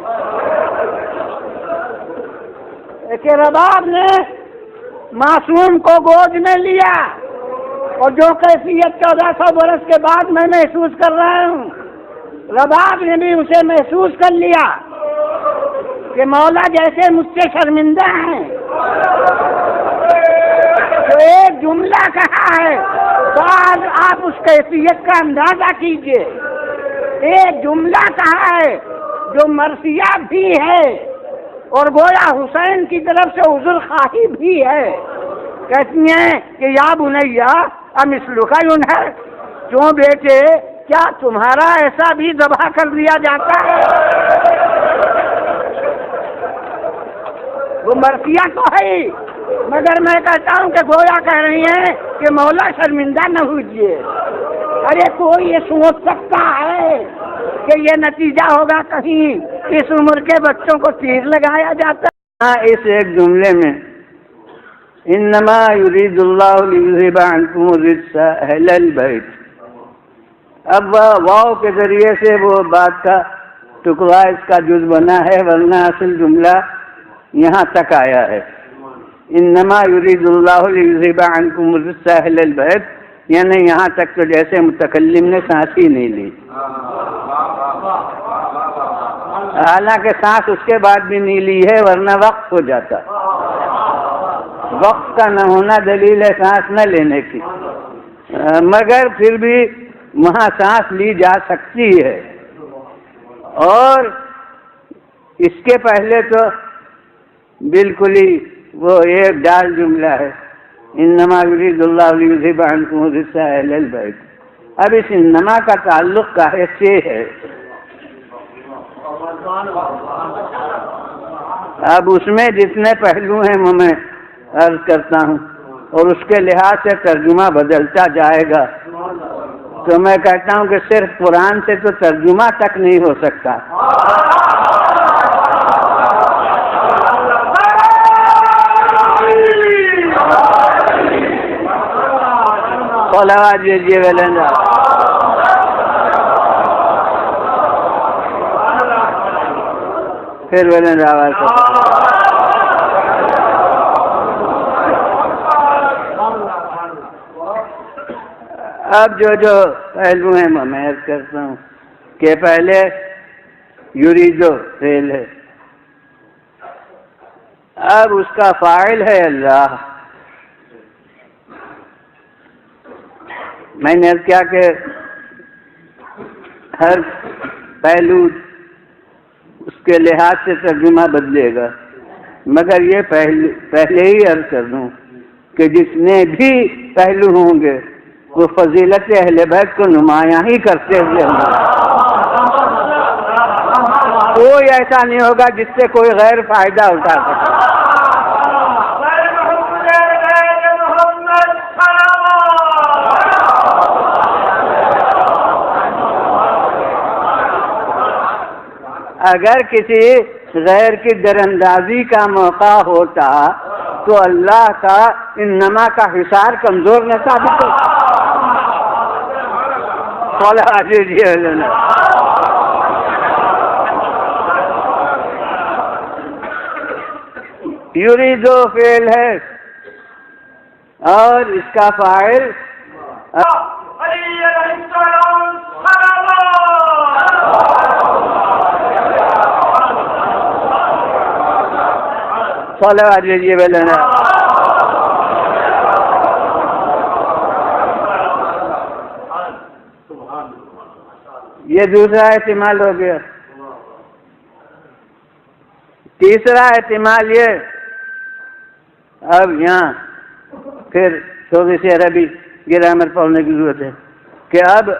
کہ رباب نے معصوم کو گود میں لیا، اور جو کیفیت 1400 برس کے بعد میں محسوس کر رہا ہوں، رباب نے بھی اسے محسوس کر لیا کہ مولا جیسے مجھ سے شرمندہ ہیں. تو ایک جملہ کہا ہے تو آج آپ اس کیفیت کا اندازہ کیجئے. ایک جملہ کہا ہے جو مرثیہ بھی ہے اور گویا حسین کی طرف سے عذر خواہی بھی ہے. کہتی ہیں کہ یا بنیا امثلک ینحر، کیوں بیٹے کیا تمہارا ایسا بھی ذبح کر دیا جاتا ہے؟ وہ مرثیہ تو ہے، مگر میں کہتا ہوں کہ گویا کہہ رہی ہیں کہ مولا شرمندہ نہ ہوجیے. ارے کوئی یہ سوچ سکتا ہے کہ یہ نتیجہ ہوگا کہیں اس عمر کے بچوں کو تیر لگایا جاتا ہے؟ اس ایک جملے میں انما یرید اللہ لیذھب عنکم الرجس اہل البیت، اب واو کے ذریعے سے وہ بات کا ٹکڑا اس کا جز بنا ہے، ورنہ اصل جملہ یہاں تک آیا ہے، انما یرید اللہ لیذھب عنکم الرجس اہل البیت، یعنی یہاں تک تو جیسے متکلم نے سانس ہی نہیں لی، حالانکہ سانس اس کے بعد بھی نہیں لی ہے، ورنہ وقت ہو جاتا۔ وقت کا نہ ہونا دلیل ہے سانس نہ لینے کی، مگر پھر بھی وہاں سانس لی جا سکتی ہے۔ اور اس کے پہلے تو بالکل ہی وہ ایک ڈال جملہ ہے، انما یرید اللہ لیذھب عنکم الرجس اہل البیت۔ اب اس انما کا تعلق کاہے سے ہے؟ اب اس میں جتنے پہلو ہیں وہ میں عرض کرتا ہوں، اور اس کے لحاظ سے ترجمہ بدلتا جائے گا، تو میں کہتا ہوں کہ صرف قرآن سے تو ترجمہ تک نہیں ہو سکتا۔ صلوات دیجیے ویلندا۔ پھر ویلندا آواز اب جو پہلو ہیں میں عرض کرتا ہوں کہ پہلے یریدو فعل ہے، اب اس کا فاعل ہے اللہ۔ میں نے عرض کیا کہ ہر پہلو اس کے لحاظ سے ترجمہ بدلے گا، مگر یہ پہلے ہی عرض کر دوں کہ جتنے بھی پہلو ہوں گے وہ فضیلت اہل بیت کو نمایاں ہی کرتے ہوئے ہوں گے۔ کوئی ایسا نہیں ہوگا جس سے کوئی غیر فائدہ اٹھا سکے۔ اگر کسی غیر کی دراندازی کا موقع ہوتا تو اللہ کا انما کا حصار کمزور نہ ثابت ہوتا۔ یریدو فعل ہے اور اس کا فاعل صلوات دیجیے ویلندا۔ یہ دوسرا احتمال ہو گیا۔ تیسرا احتمال یہ، اب یہاں پھر تھوڑی سی عربی گرامر پڑھنے کی ضرورت ہے کہ اب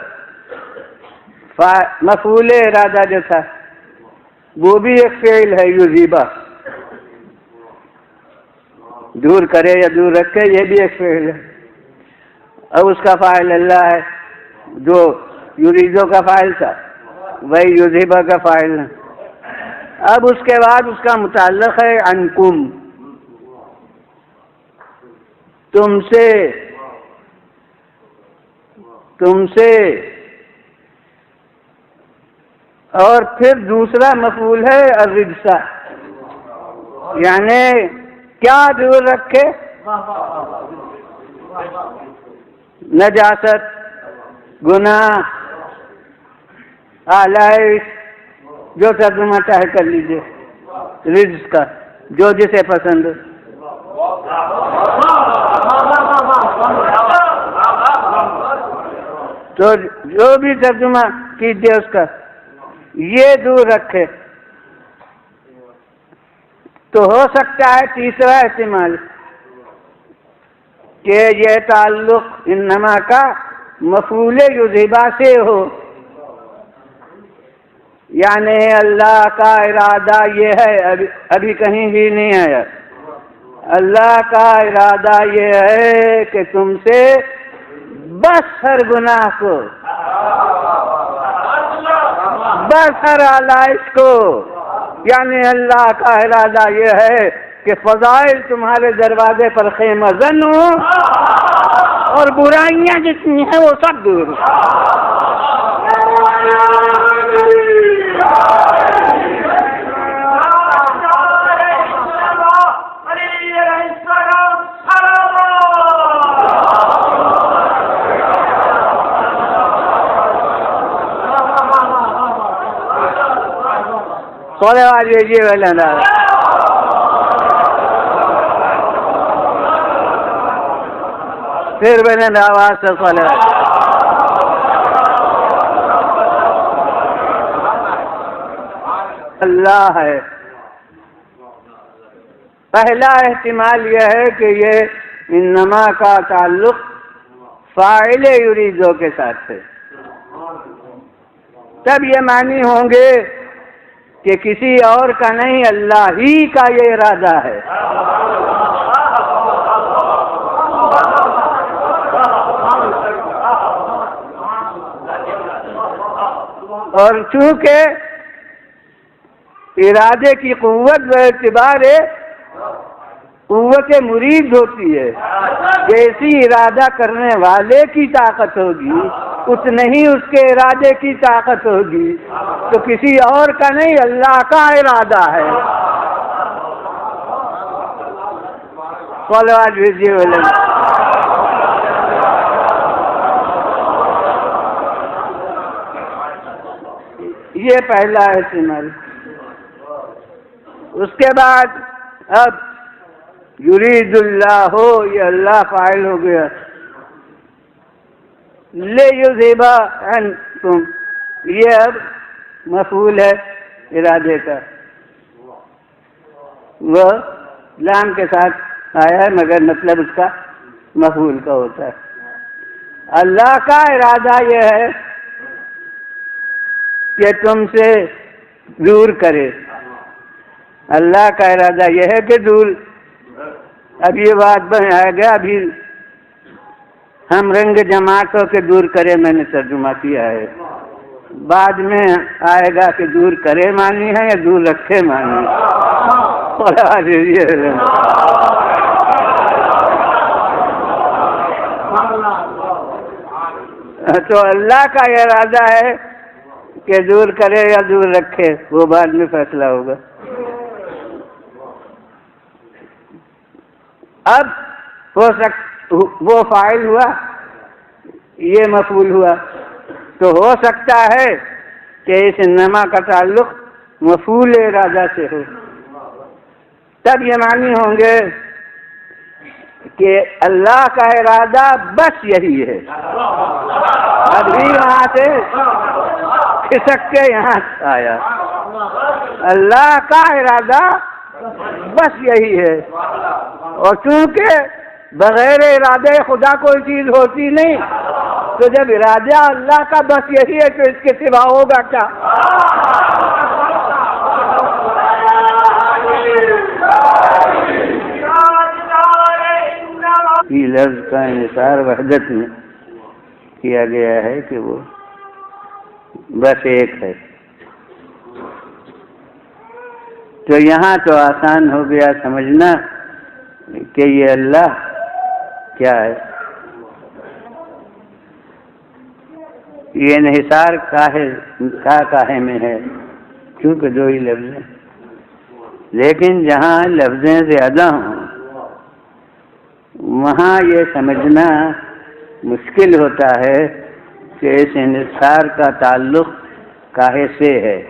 مفعول ارادہ جو تھا وہ بھی ایک فعل ہے، یذھب، دور کرے یا دور رکھے، یہ بھی ایک فعل ہے، اب اس کا فاعل اللہ ہے، جو یریدو کا فاعل تھا وہی یذھب کا فاعل ہے۔ اب اس کے بعد اس کا متعلق ہے عنکم، تم سے، اور پھر دوسرا مفعول ہے الرجس، یعنی کیا دور رکھے؟ نجاست، گناہ، آلائش، جو ترجمہ چاہے کر لیجیے رجس کا، جو جسے پسند۔ تو جو بھی ترجمہ کیجیے اس کا، یہ دور رکھے، تو ہو سکتا ہے تیسرا احتمال کہ یہ تعلق انما کا مفعول یذھب سے ہو، یعنی اللہ کا ارادہ یہ ہے، ابھی کہیں بھی نہیں آیا، اللہ کا ارادہ یہ ہے کہ تم سے بس ہر گناہ کو، بس ہر آلائش کو، یعنی اللہ کا ارادہ یہ ہے کہ فضائل تمہارے دروازے پر خیمہ زن ہو اور برائیاں جتنی ہیں وہ سب دور ہو۔ صلوات بھیجیے اللہ پھر بلند آواز سے صلوات. اللہ ہے. پہلا احتمال یہ ہے کہ یہ انما کا تعلق فاعل یریدو کے ساتھ ہے. تب یہ معنی ہوں گے کہ کسی اور کا نہیں، اللہ ہی کا یہ ارادہ ہے. اور چونکہ ارادے کی قوت و اعتبار قوت مرید ہوتی ہے، جیسی ارادہ کرنے والے کی طاقت ہوگی اتنے ہی اس کے ارادے کی طاقت ہوگی. تو کسی اور کا نہیں، اللہ کا ارادہ ہے. صلوات بھیجیے اللہ. یہ پہلا احتمال. اس کے بعد اب یرید اللہ ہو، یہ اللہ فاعل ہو گیا. لیذھب عنکم، یہ اب مفعول ہے ارادے کا، وہ لام کے ساتھ آیا ہے مگر مطلب اس کا مفعول کا ہوتا ہے. اللہ کا ارادہ یہ ہے کہ تم سے دور کرے. اللہ کا ارادہ یہ ہے کہ دور. اب یہ بات بنایا گیا، ابھی ہم رنگ جماعت ہو کے دور کرے میں نے ترجمہ کیا ہے، بعد میں آئے گا کہ دور کرے مانی ہے یا دور رکھے مانی. تو اللہ کا ارادہ ہے کہ دور کرے یا دور رکھے، وہ بعد میں فیصلہ ہوگا. اب وہ فاعل ہوا، یہ مفعول ہوا، تو ہو سکتا ہے کہ اس انما کا تعلق مفعول ارادہ سے ہو. تب یہ معنی ہوں گے کہ اللہ کا ارادہ بس یہی ہے. ابھی وہاں سے کھسک کے یہاں آیا. اللہ کا ارادہ بس یہی ہے. اور چونکہ بغیر ارادے خدا کوئی چیز ہوتی نہیں، تو جب ارادہ اللہ کا بس یہی ہے تو اس کے سوا ہوگا کیا؟ یہ لفظ کا انحصار وحدت میں کیا گیا ہے کہ وہ بس ایک ہے. تو یہاں تو آسان ہو گیا سمجھنا کہ یہ اللہ کیا ہے. یہ انحصار کاہے میں ہے، کیونکہ دو ہی لفظ ہیں. لیکن جہاں لفظیں زیادہ ہوں وہاں یہ سمجھنا مشکل ہوتا ہے کہ اس انحصار کا تعلق کاہے سے ہے.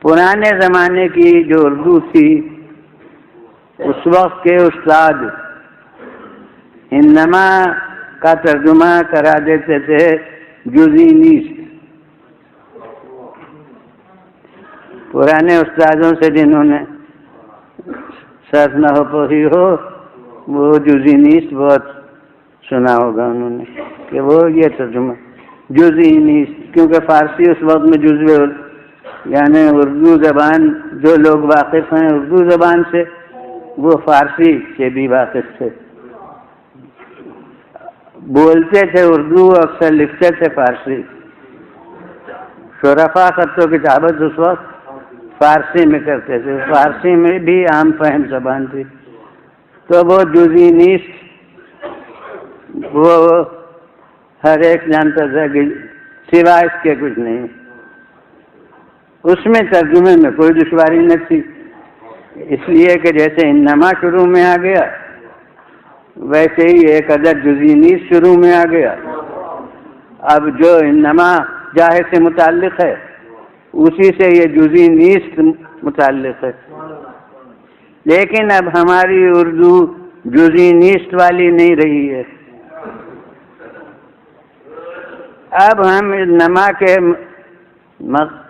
پرانے زمانے کی جو اردو تھی اس وقت کے استاد انما کا ترجمہ کرا دیتے تھے جزئی نیست. پرانے استادوں سے جنہوں نے صرف نہ ہو وہ جزئی نیست بہت سنا ہوگا انہوں نے کہ وہ یہ ترجمہ جزئی نیست، کیونکہ فارسی اس وقت میں جزوے یعنی اردو زبان جو لوگ واقف ہیں اردو زبان سے وہ فارسی سے بھی واقف تھے، بولتے تھے اردو، اکثر لکھتے تھے فارسی. شرفا خط و کتابت اس وقت فارسی میں کرتے تھے، فارسی میں بھی عام فہم زبان تھی. تو وہ جزئی نیست وہ ہر ایک جانتا تھا کہ سوائے اس کے کچھ نہیں. اس میں ترجمے میں کوئی دشواری نہ تھی، اس لیے کہ جیسے انما شروع میں آ گیا ویسے ہی ایک عدد جزئی نیست شروع میں آ گیا. اب جو انما ظاہر سے متعلق ہے، اسی سے یہ جزئی نیست متعلق ہے. لیکن اب ہماری اردو جزئی نیست والی نہیں رہی ہے. اب ہم انما کے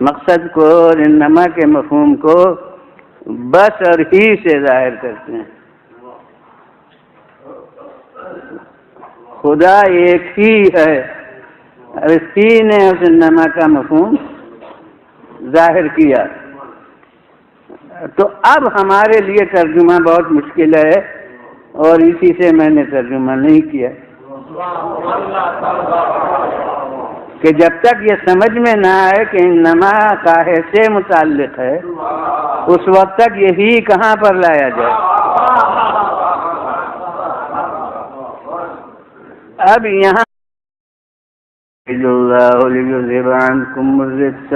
مقصد کو اور انما کے مفہوم کو بس اور ہی سے ظاہر کرتے ہیں. خدا ایک ہی ہے، اور ہی نے اس انما کا مفہوم ظاہر کیا. تو اب ہمارے لیے ترجمہ بہت مشکل ہے، اور اسی سے میں نے ترجمہ نہیں کیا کہ جب تک یہ سمجھ میں نہ آئے کہ انما کاہے سے متعلق ہے، اس وقت تک یہی کہاں پر لایا جائے. اب یہاں اللہ لیذهب عنکم الرجس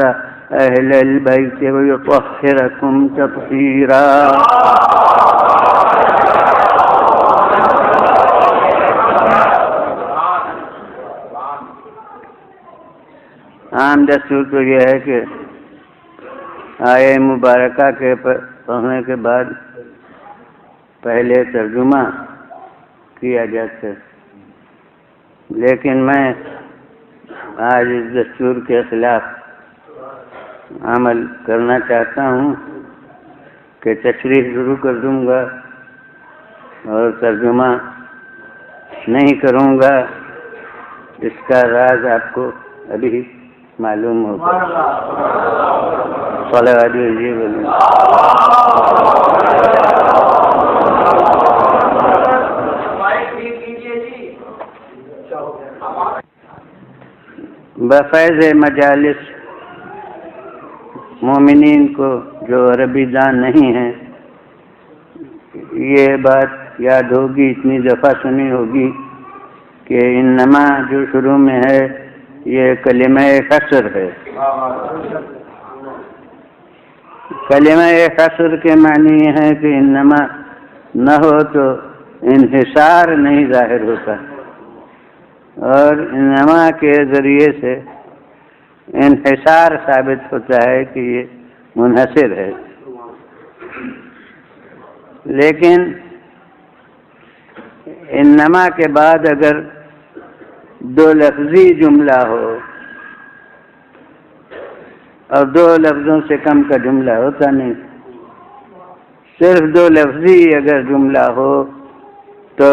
اہل البیت ویطہرکم تطہیرا. عام دستور تو یہ ہے کہ آیہ مبارکہ کے پڑھنے کے بعد پہلے ترجمہ کیا جاتا ہے، لیکن میں آج اس دستور کے خلاف عمل کرنا چاہتا ہوں کہ تشریح شروع کر دوں گا اور ترجمہ نہیں کروں گا. اس کا راز آپ کو ابھی معلوم ہوگا. صلوات علیہ وسلم. بفیض مجالس مومنین کو جو عربی دان نہیں ہیں، یہ بات یاد ہوگی، اتنی دفعہ سنی ہوگی کہ انما جو شروع میں ہے یہ کلمہ حصر ہے. کلمہ حصر کے معنی یہ ہے کہ انما نہ ہو تو انحصار نہیں ظاہر ہوتا، اور انما کے ذریعے سے انحصار ثابت ہوتا ہے کہ یہ منحصر ہے. لیکن انما کے بعد اگر دو لفظی جملہ ہو، اور دو لفظوں سے کم کا جملہ ہوتا نہیں، صرف دو لفظی اگر جملہ ہو تو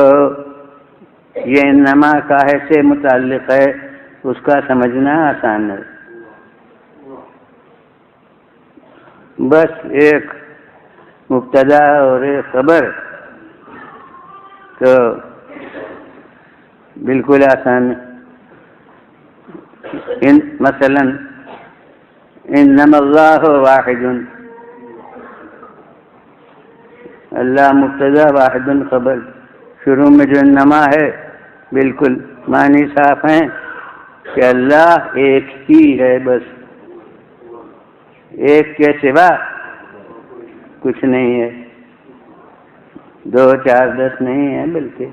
یہ انما کاہے سے متعلق ہے، اس کا سمجھنا آسان ہے. بس ایک مبتدا اور ایک خبر تو بالکل آسان ہے. مثلا انما اللہ واحد، اللہ مبتدا واحد خبر. شروع میں جو انما ہے بالکل معنی صاف ہیں کہ اللہ ایک ہی ہے، بس ایک کے سوا کچھ نہیں ہے. 2 4 10 نہیں ہے، بلکہ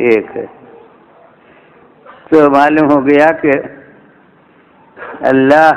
ایک ہے. تو معلوم ہو گیا کہ اللہ